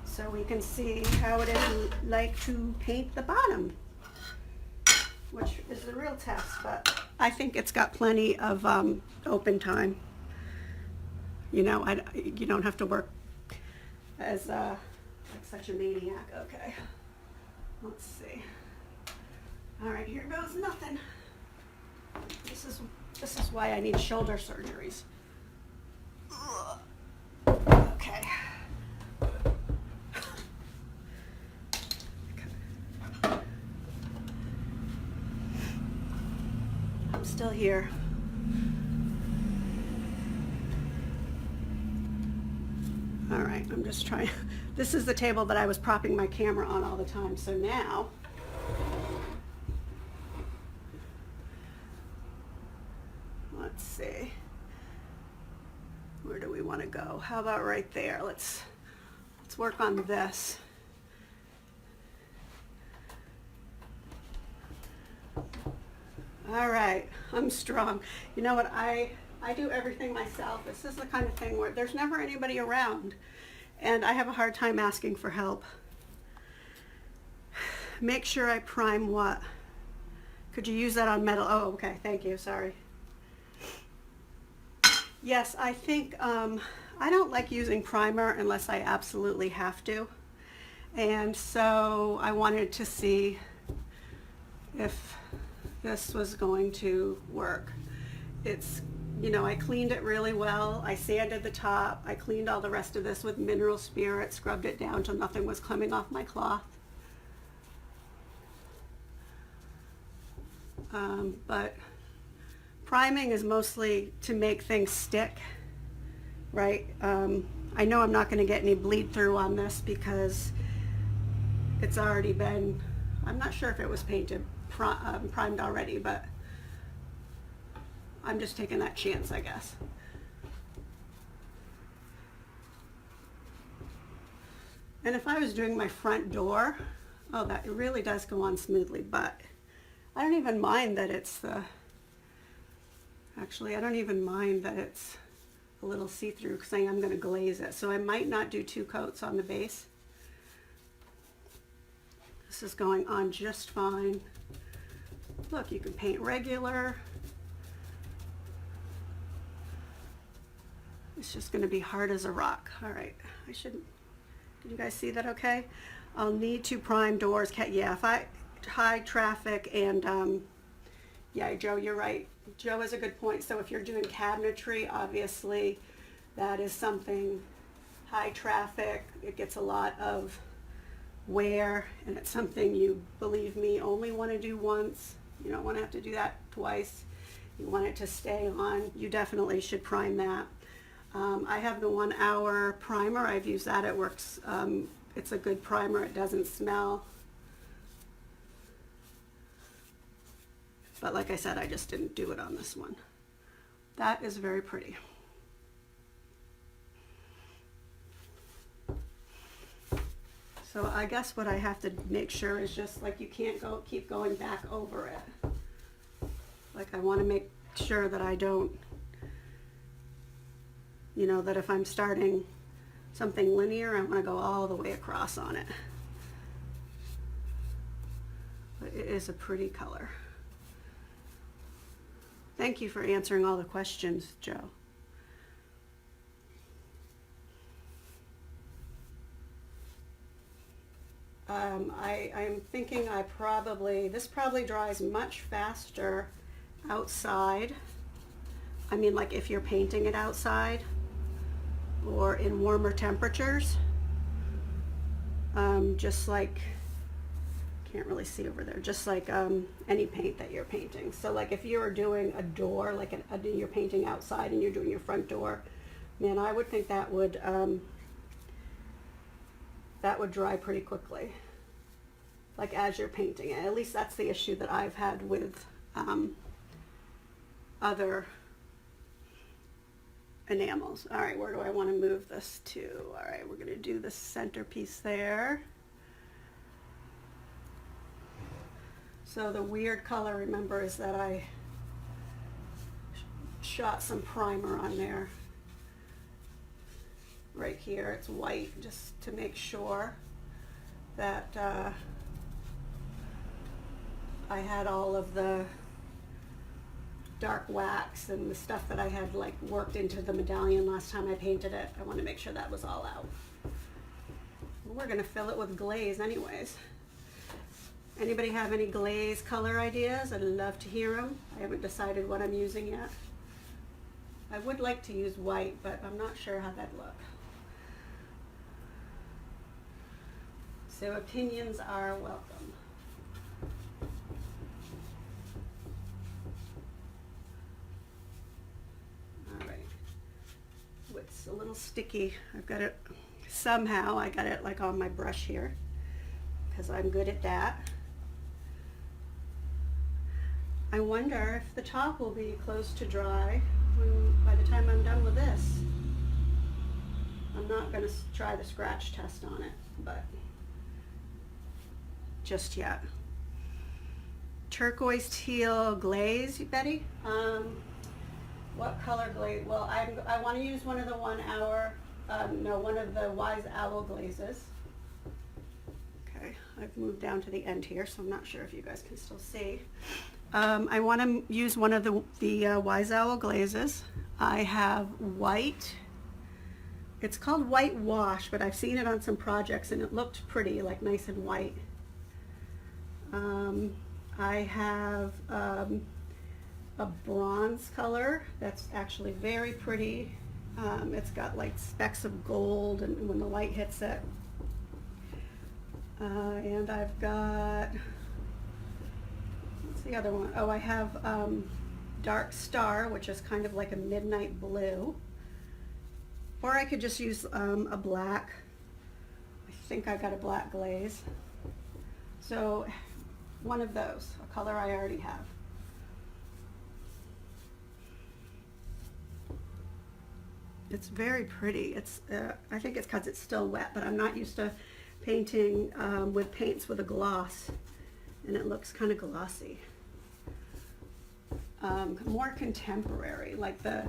so we can see how it is like to paint the bottom, which is the real test, but I think it's got plenty of open time. You know, you don't have to work as like such a maniac. Okay, let's see. All right, here goes nothing. This is why I need shoulder surgeries. Ugh. Okay. I'm still here. just trying, this is the table that I was propping my camera on all the time, so now, let's see, where do we want to go? How about right there? Let's work on this. All right, I'm strong. You know what, I do everything myself. This is the kind of thing where there's never anybody around, and I have a hard time asking for help. Make sure I prime what? Could you use that on metal? Oh, okay, thank you, sorry. Yes, I think, I don't like using primer unless I absolutely have to. And so I wanted to see if this was going to work. It's, you know, I cleaned it really well. I sanded the top. I cleaned all the rest of this with mineral spirit, scrubbed it down till nothing was coming off my cloth. But priming is mostly to make things stick, right? I know I'm not going to get any bleed through on this because it's already been, I'm not sure if it was primed already, but I'm just taking that chance, I guess. And if I was doing my front door, oh, that it really does go on smoothly, but I don't even mind that it's actually, I don't even mind that it's a little see-through because I am going to glaze it. So I might not do 2 coats on the base. This is going on just fine. Look, you can paint regular. It's just going to be hard as a rock. All right, can you guys see that okay? I'll need to prime doors. Yeah, if I, high traffic and, yeah, Joe, you're right. Joe has a good point. So if you're doing cabinetry, obviously that is something high traffic. It gets a lot of wear, and it's something you, believe me, only want to do once. You don't want to have to do that twice. You want it to stay on. You definitely should prime that. I have the 1 hour primer. I've used that. It works. It's a good primer. It doesn't smell. But like I said, I just didn't do it on this one. That is very pretty. So I guess what I have to make sure is just like you can't keep going back over it. Like I want to make sure that I don't, you know, that if I'm starting something linear, I want to go all the way across on it. But it is a pretty color. Thank you for answering all the questions, Joe. I'm thinking this probably dries much faster outside. I mean, like if you're painting it outside or in warmer temperatures. Just like, can't really see over there, just like any paint that you're painting. So like if you were doing a door, like you're painting outside and you're doing your front door, man, I would think that would dry pretty quickly, like as you're painting it. At least that's the issue that I've had with other enamels. All right, where do I want to move this to? All right, we're going to do the centerpiece there. So the weird color, remember, is that I shot some primer on there. Right here, it's white, just to make sure that I had all of the dark wax and the stuff that I had like worked into the medallion last time I painted it. I want to make sure that was all out. We're going to fill it with glaze anyways. Anybody have any glaze color ideas? I'd love to hear them. I haven't decided what I'm using yet. I would like to use white, but I'm not sure how that'd look. So opinions are welcome. All right. It's a little sticky. I've got it somehow. I got it like on my brush here because I'm good at that. I wonder if the top will be close to dry by the time I'm done with this. I'm not going to try the scratch test on it, but just yet. Turquoise teal glaze, Betty. What color glaze? Well, I want to use one of the one of the Wise Owl glazes. Okay, I've moved down to the end here, so I'm not sure if you guys can still see. I want to use one of the Wise Owl glazes. I have white. It's called white wash, but I've seen it on some projects and it looked pretty, like nice and white. I have a bronze color that's actually very pretty. It's got like specks of gold and when the light hits it. And I've got, what's the other one? Oh, I have dark star, which is kind of like a midnight blue. Or I could just use a black. I think I got a black glaze. So one of those, a color I already have. It's very pretty. It's I think it's because it's still wet, but I'm not used to painting with paints with a gloss, and it looks kind of glossy. More contemporary, like the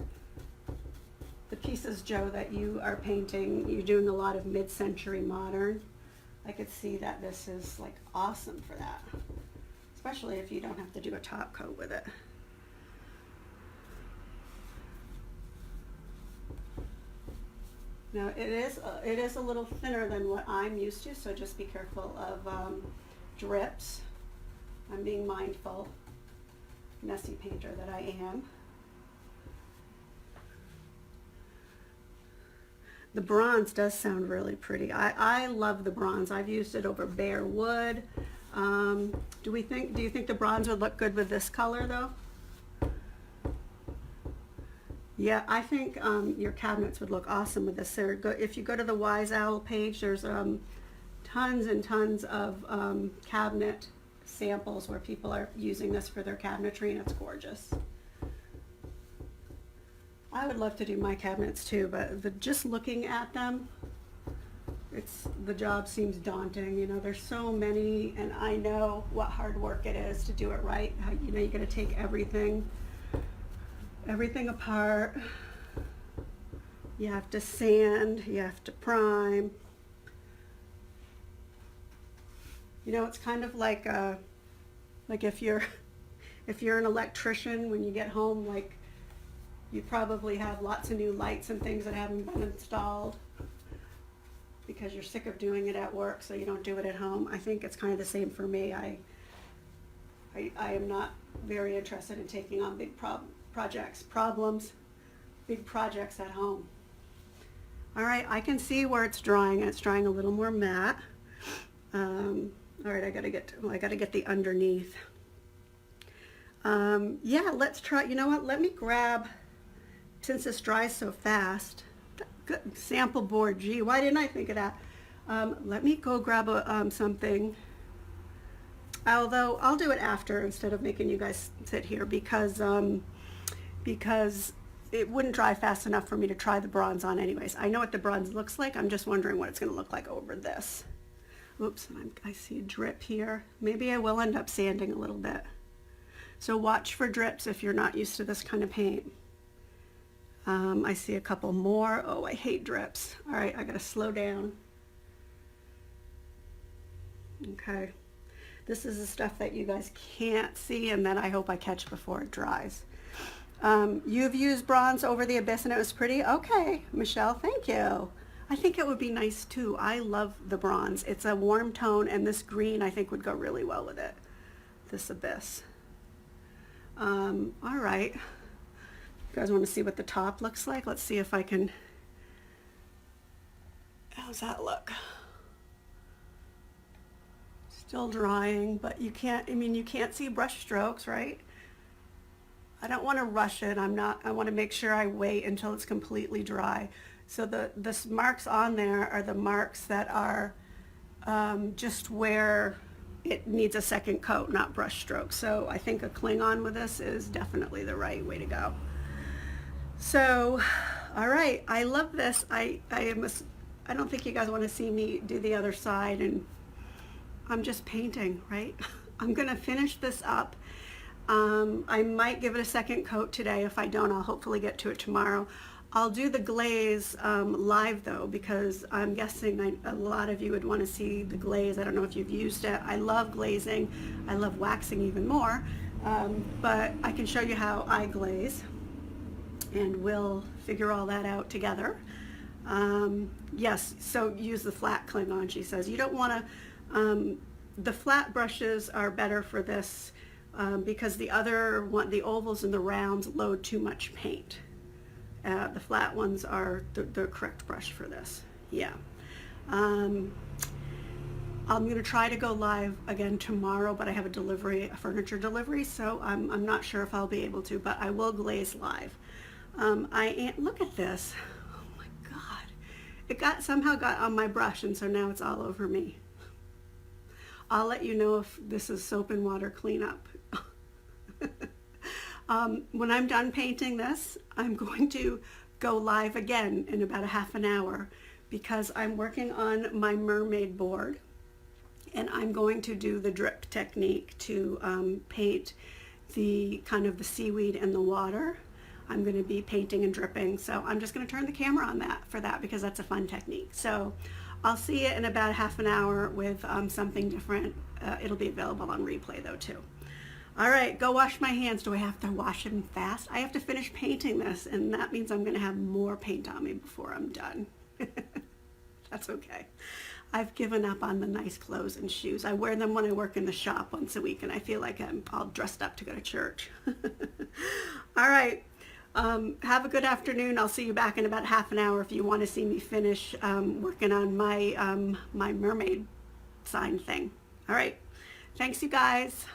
pieces, Joe, that you are painting. You're doing a lot of mid-century modern. I could see that this is like awesome for that, especially if you don't have to do a top coat with it. Now it is a little thinner than what I'm used to, so just be careful of drips. I'm being mindful, messy painter that I am. The bronze does sound really pretty. I love the bronze. I've used it over bare wood. Do you think the bronze would look good with this color though? Yeah, I think your cabinets would look awesome with this. If you go to the Wise Owl page, there's tons and tons of cabinet samples where people are using this for their cabinetry, and it's gorgeous. I would love to do my cabinets too, but just looking at them, the job seems daunting. You know, there's so many, and I know what hard work it is to do it right. You know, you got to take everything apart. You have to sand, you have to prime. You know, it's kind of like if you're an electrician, when you get home, like you probably have lots of new lights and things that haven't been installed because you're sick of doing it at work, so you don't do it at home. I think it's kind of the same for me. I am not very interested in taking on big big projects at home. All right, I can see where it's drying, and it's drying a little more matte. All right, I gotta get the underneath. Yeah, let's try. You know what? Let me grab, since this dries so fast. Good sample board. Gee, why didn't I think of that? Let me go grab something. Although I'll do it after instead of making you guys sit here because it wouldn't dry fast enough for me to try the bronze on anyways. I know what the bronze looks like. I'm just wondering what it's going to look like over this. Oops, I see a drip here. Maybe I will end up sanding a little bit. So watch for drips if you're not used to this kind of paint. I see a couple more. Oh, I hate drips. All right, I got to slow down. Okay. This is the stuff that you guys can't see and that I hope I catch before it dries. You've used bronze over the abyss and it was pretty? Okay, Michelle, thank you. I think it would be nice too. I love the bronze. It's a warm tone, and this green I think would go really well with it, this abyss. All right. You guys want to see what the top looks like? Let's see if I can, how's that look? Still drying, but you can't, you can't see brush strokes, right? I don't want to rush it. I want to make sure I wait until it's completely dry. So the marks on there are the marks that are just where it needs a second coat, not brush stroke. So I think a Klingon with this is definitely the right way to go. So, all right, I love this. I don't think you guys want to see me do the other side, and I'm just painting, right? I'm gonna finish this up. I might give it a second coat today. If I don't, I'll hopefully get to it tomorrow. I'll do the glaze live though, because I'm guessing a lot of you would want to see the glaze. I don't know if you've used it. I love glazing. I love waxing even more. But I can show you how I glaze, and we'll figure all that out together. Yes, so use the flat Klingon, she says. You don't want to, the flat brushes are better for this because the other one, the ovals and the rounds, load too much paint. The flat ones are the correct brush for this. Yeah. I'm going to try to go live again tomorrow, but I have a furniture delivery, so I'm not sure if I'll be able to, but I will glaze live. Look at this. Oh my God. It somehow got on my brush, and so now it's all over me. I'll let you know if this is soap and water cleanup. When I'm done painting this, I'm going to go live again in about a half an hour because I'm working on my mermaid board, and I'm going to do the drip technique to paint the kind of the seaweed and the water. I'm going to be painting and dripping, so I'm just going to turn the camera on for that because that's a fun technique. So I'll see you in about half an hour with something different. It'll be available on replay though too. All right, go wash my hands. Do I have to wash them fast? I have to finish painting this, and that means I'm going to have more paint on me before I'm done. That's okay. I've given up on the nice clothes and shoes. I wear them when I work in the shop once a week, and I feel like I'm all dressed up to go to church. All right. Have a good afternoon. I'll see you back in about half an hour if you want to see me finish working on my, my mermaid sign thing. All right. Thanks, you guys.